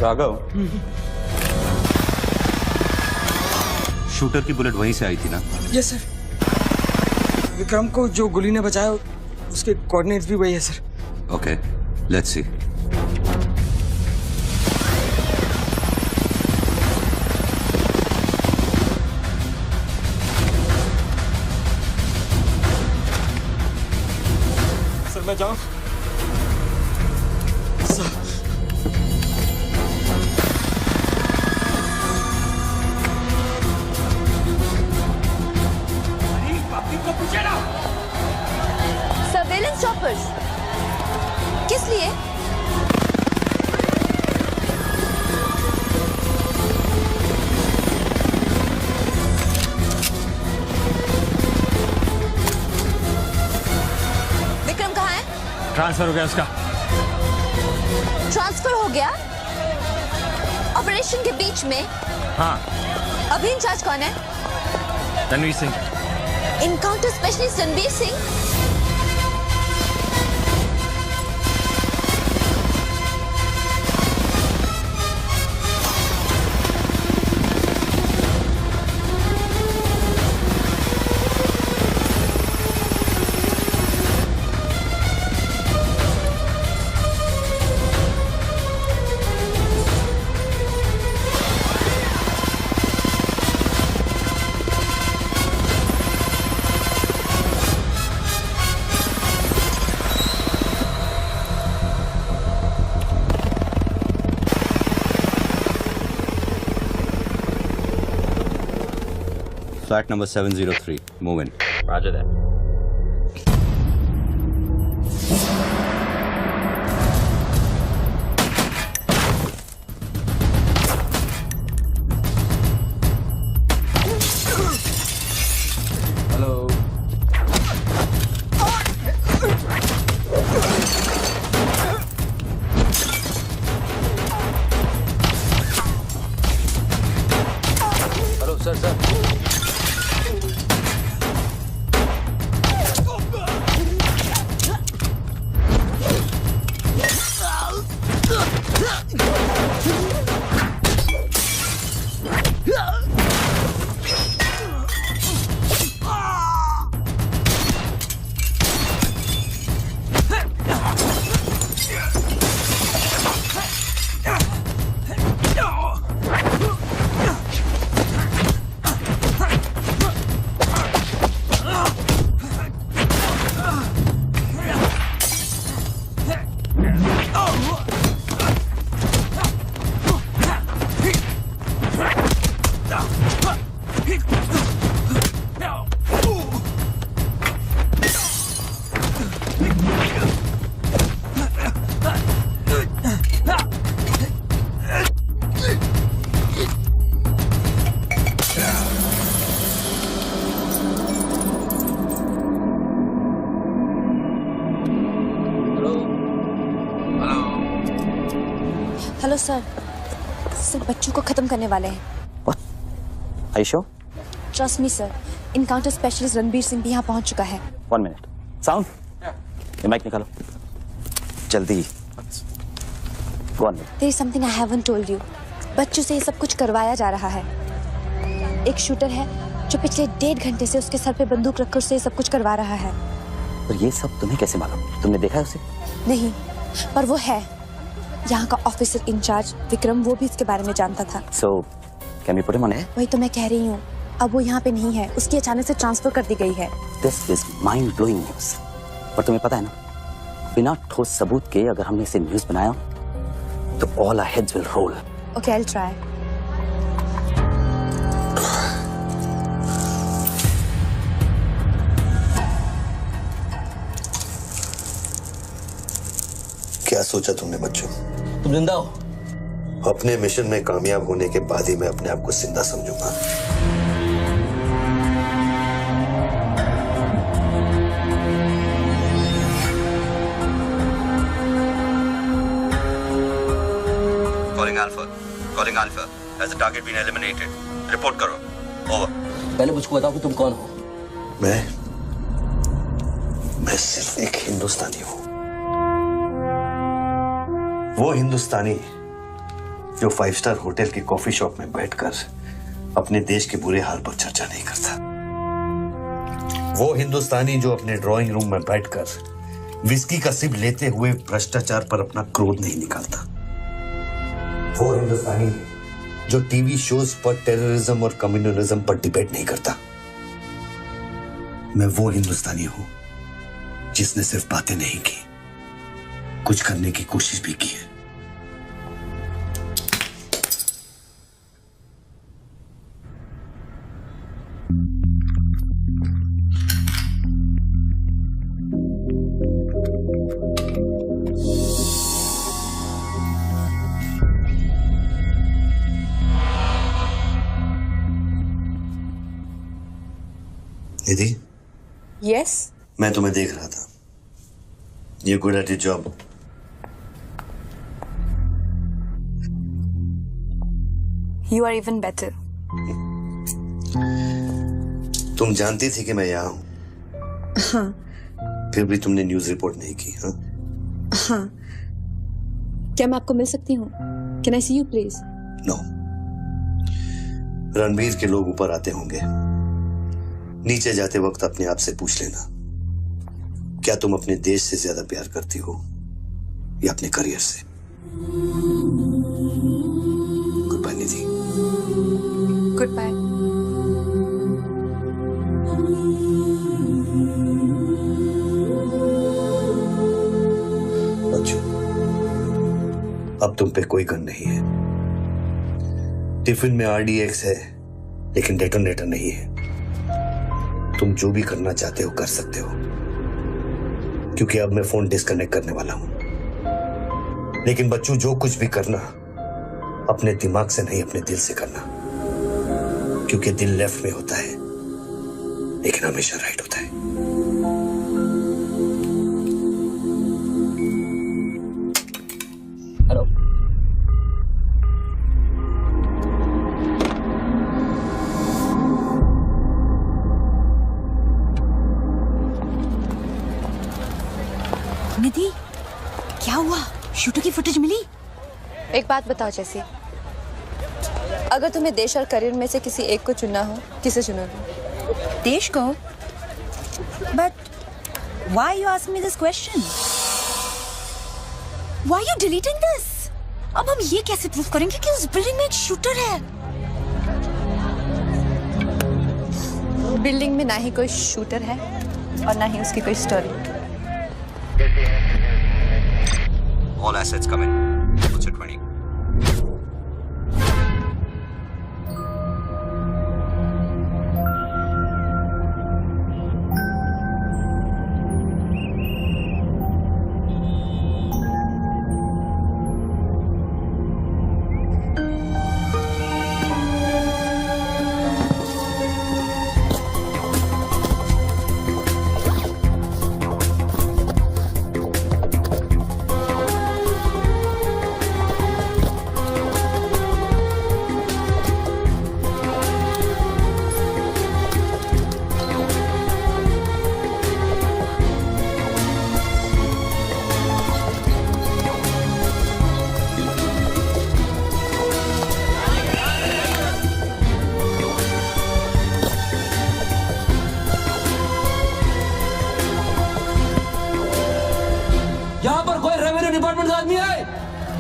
राघव, शूटर की बुलेट वहीं से आई थी ना? Yes sir. विक्रम को जो गोली ने बचाया उसके कोऑर्डिनेट्स भी वही है sir. Okay, let's see. Sir मैं जाऊं? सर सर्वेलेंस चॉपर्स किस लिए? विक्रम कहाँ है? ट्रांसफर हो गया उसका। ट्रांसफर हो गया? ऑपरेशन के बीच में? हाँ। अभी इंचार्ज कौन है? Ranveer Singh. Encounter specialist Ranveer Singh? Flat number 703. Move in. Roger that. Hello. Hello sir. Hello sir, sir बच्चों को खत्म करने वाले हैं। आयशो, trust me sir, encounter specialist Ranbir Singh भी यहाँ पहुँच चुका है। 1 मिनट। साउंड, ये माइक निकालो जल्दी। Go on. There is something I haven't told you. बच्चों से ये सब कुछ करवाया जा रहा है। एक शूटर है जो पिछले 1.5 घंटे से उसके सर पे बंदूक रखकर उससे ये सब कुछ करवा रहा है। तो ये सब तुम्हें कैसे मालूम? तुमने देखा है उसे? नहीं, पर वो है। यहाँ का ऑफिसर इंचार्ज विक्रम, वो भी इसके बारे में जानता था। So, can we put him on air? वही तो मैं कह रही हूँ, अब वो यहाँ पे नहीं है, उसकी अचानक से ट्रांसफर कर दी गई है। This is mind-blowing news. पर तुम्हें पता है ना, बिना ठोस सबूत के अगर हमने इसे न्यूज बनाया तो all our heads will roll. Okay, I'll try. क्या सोचा तुमने बच्चों? तुम जिंदा हो? अपने मिशन में कामयाब होने के बाद ही मैं अपने आप को जिंदा समझूंगा। Calling Alpha. Has the target been eliminated? Report करो. Over. पहले मुझको बताओ कि तुम कौन हो? मैं सिर्फ एक हिंदुस्तानी हूं। वो हिंदुस्तानी जो 5 स्टार होटल की कॉफी शॉप में बैठकर अपने देश के बुरे हाल पर चर्चा नहीं करता। वो हिंदुस्तानी जो अपने ड्राइंग रूम में बैठकर विस्की का सिप लेते हुए भ्रष्टाचार पर अपना क्रोध नहीं निकालता। वो हिंदुस्तानी जो टीवी शोज पर टेररिज्म और कम्युनलिज्म पर डिबेट नहीं करता। मैं वो हिंदुस्तानी हूं जिसने सिर्फ बातें नहीं की, कुछ करने की कोशिश भी की है। निधि, Yes? मैं तुम्हें देख रहा था। You're good at your job. You are even better. तुम जानती थी कि मैं यहाँ हूँ, हाँ। फिर भी तुमने न्यूज रिपोर्ट नहीं की, हाँ? हाँ। क्या मैं आपको मिल सकती हूँ? Can I see you please? No. Ranbir के लोग ऊपर आते होंगे। नीचे जाते वक्त अपने आप से पूछ लेना, क्या तुम अपने देश से ज्यादा प्यार करती हो या अपने करियर से? Good bye Nidhi. Good bye. बच्चों, अब तुम पे कोई गन नहीं है। टिफिन में RDX है, लेकिन डेटोनेटर नहीं है। तुम जो भी करना चाहते हो कर सकते हो, क्योंकि अब मैं फोन डिस्कनेक्ट करने वाला हूं। लेकिन बच्चों, जो कुछ भी करना अपने दिमाग से नहीं, अपने दिल से करना, क्योंकि दिल लेफ्ट में होता है लेकिन हमेशा राइट होता है। हेलो। निधि, क्या हुआ? शूटर की फुटेज मिली? एक बात बताओ जैसी, अगर तुम्हें देश और करियर में से किसी एक को चुनना हो, किसे चुनोगे? देश को? But why you ask me this question? Why you deleting this? अब हम ये कैसे प्रूव करेंगे कि उस बिल्डिंग में एक शूटर है? बिल्डिंग में ना ही कोई शूटर है और ना ही उसकी कोई story. All assets come in. What's your 20?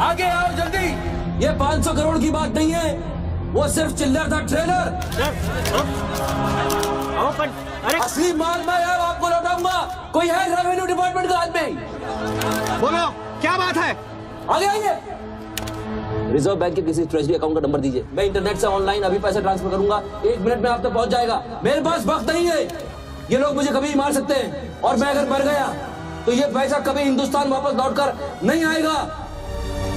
आगे आओ जल्दी। ये 500 करोड़ की बात नहीं है, वो सिर्फ चिल्लर था, ट्रेलर। असली माल मैं आपको लौटाऊंगा। कोई है रेवेन्यू डिपार्टमेंट का आदमी? बोलो क्या बात है? आगे आइए। रिजर्व बैंक के किसी ट्रेजरी अकाउंट का नंबर दीजिए। मैं इंटरनेट से ऑनलाइन अभी पैसे ट्रांसफर करूंगा, 1 मिनट में आप तक पहुंच जाएगा। मेरे पास वक्त नहीं है, ये लोग मुझे कभी मार सकते हैं, और मैं अगर मर गया तो ये पैसा कभी हिंदुस्तान वापस लौटकर नहीं आएगा।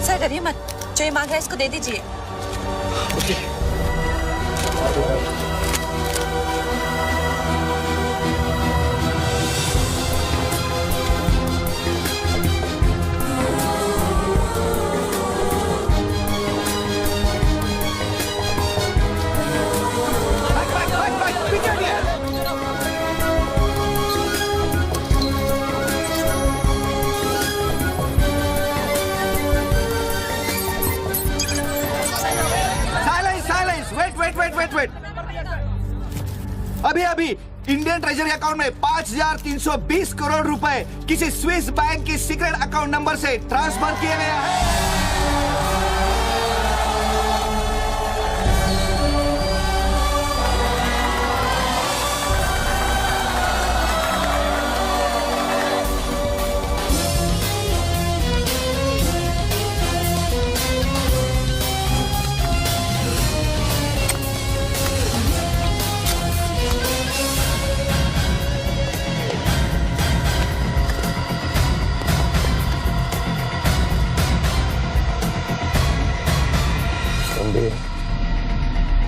सर डरिए मत, जो ये मांग है इसको दे दीजिए। वेट। अभी इंडियन ट्रेजरी अकाउंट में 5,320 करोड़ रुपए किसी स्विस बैंक की सीक्रेट अकाउंट नंबर से ट्रांसफर किए गए हैं।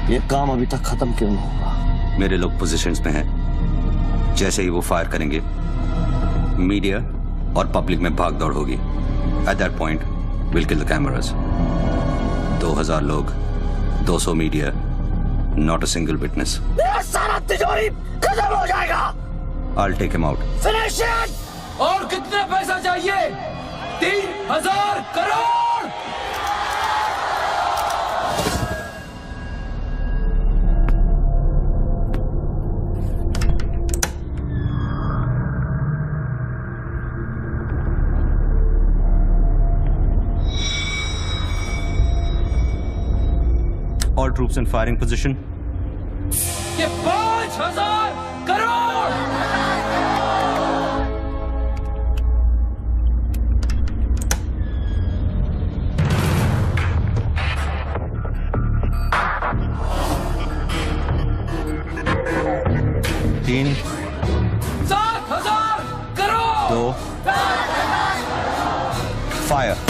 ये काम अभी तक खत्म क्यों नहीं हुआ? मेरे लोग पोजीशंस में हैं। जैसे ही वो फायर करेंगे, मीडिया और पब्लिक में भाग दौड़ होगी। At that point will kill the cameras. 2000 लोग, 200 media, not a single witness. मेरा सारा तिजोरी खत्म हो जाएगा। I'll take him out. Finish it. और कितने पैसा चाहिए? 3000 crore. All troops in firing position. ये 5000 करोड़। तीन, 7000 करोड़। 2, फायर।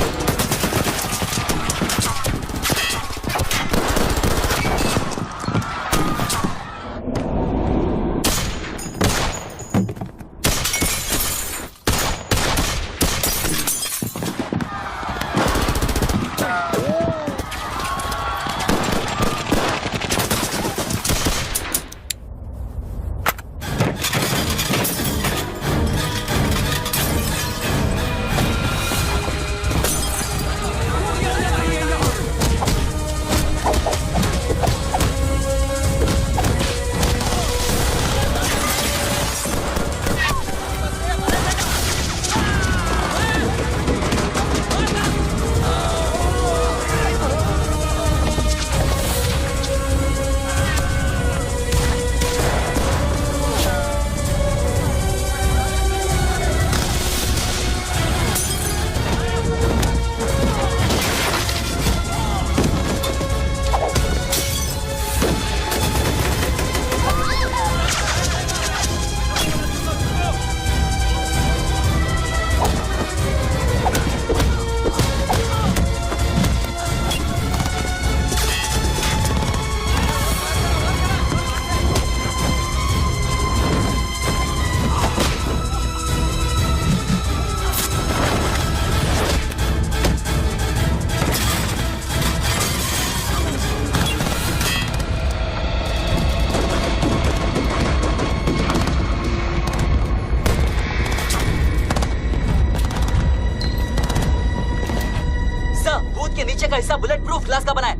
के नीचे का हिस्सा बुलेट प्रूफ ग्लास का बना है।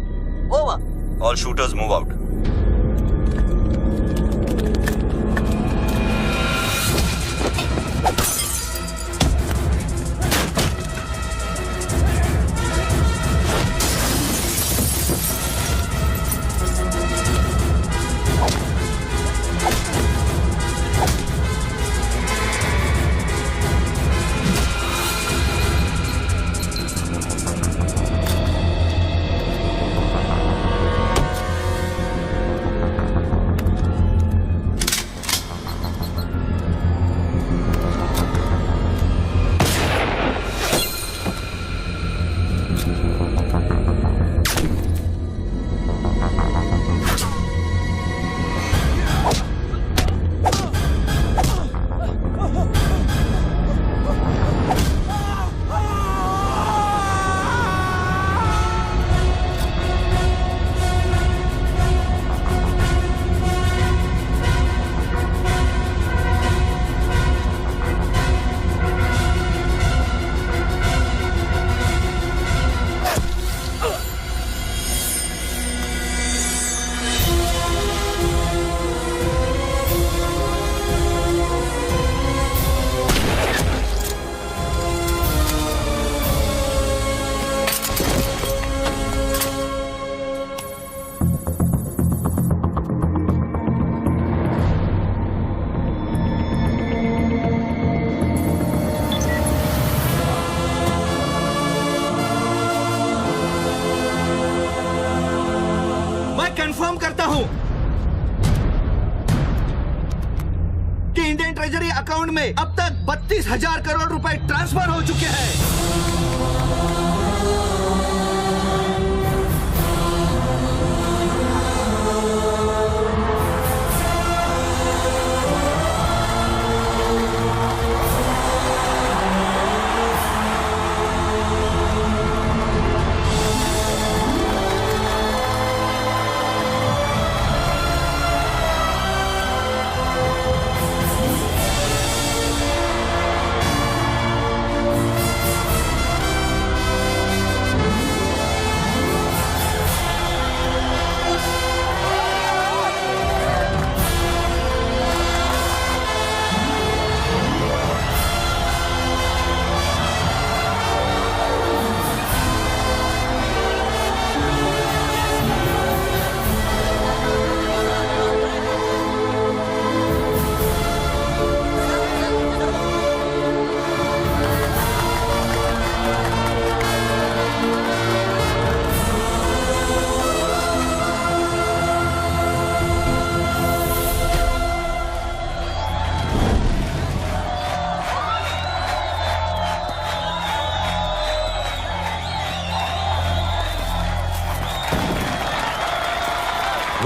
Over. All shooters move out. कि इंडियन ट्रेजरी अकाउंट में अब तक 32,000 करोड़ रुपए ट्रांसफर हो चुके हैं।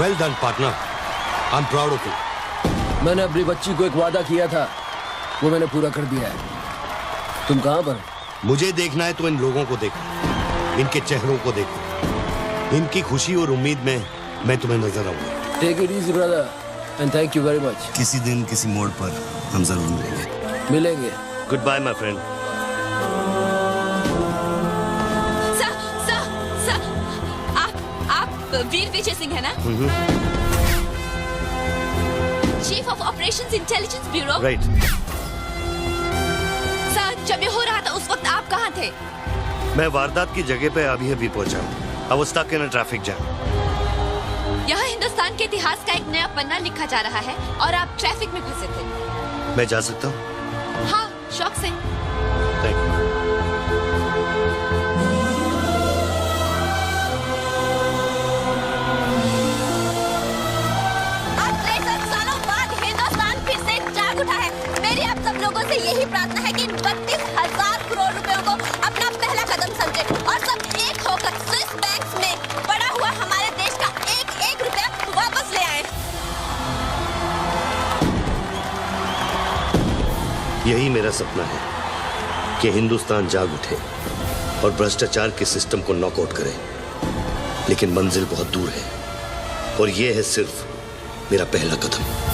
Well done partner, I am proud of you. मैंने अपनी बच्ची को एक वादा किया था, वो मैंने पूरा कर दिया है। तुम कहाँ पर? मुझे देखना है तो इन लोगों को देखो, इनके चेहरों को देखो, इनकी खुशी और उम्मीद में मैं तुम्हें नजर आऊंगा। Take it easy brother and thank you very much. किसी दिन किसी मोड़ पर हम जरूर मिलेंगे। Good bye my friend. Veer Vijay Singh है ना? Chief of operations intelligence bureau. Right. Sir, जब ये हो रहा था उस वक्त आप कहाँ थे? मैं वारदात की जगह पे अभी पहुंचा। I was stuck in a traffic jam. यहाँ हिंदुस्तान के इतिहास का एक नया पन्ना लिखा जा रहा है और आप ट्रैफिक में फंसे थे। मैं जा सकता हूँ? हाँ, शौक से। Thank you. मेरी आप सब लोगों से यही प्रार्थना है कि 32,000 करोड़ रुपयों को अपना पहला कदम समझे और सब एक होकर स्विस बैंक्स में पड़ा हुआ हमारे देश का एक एक रुपया वापस ले आए। यही मेरा सपना है कि हिंदुस्तान जाग उठे और भ्रष्टाचार के सिस्टम को नॉकआउट करे, लेकिन मंजिल बहुत दूर है और यह है सिर्फ मेरा पहला कदम।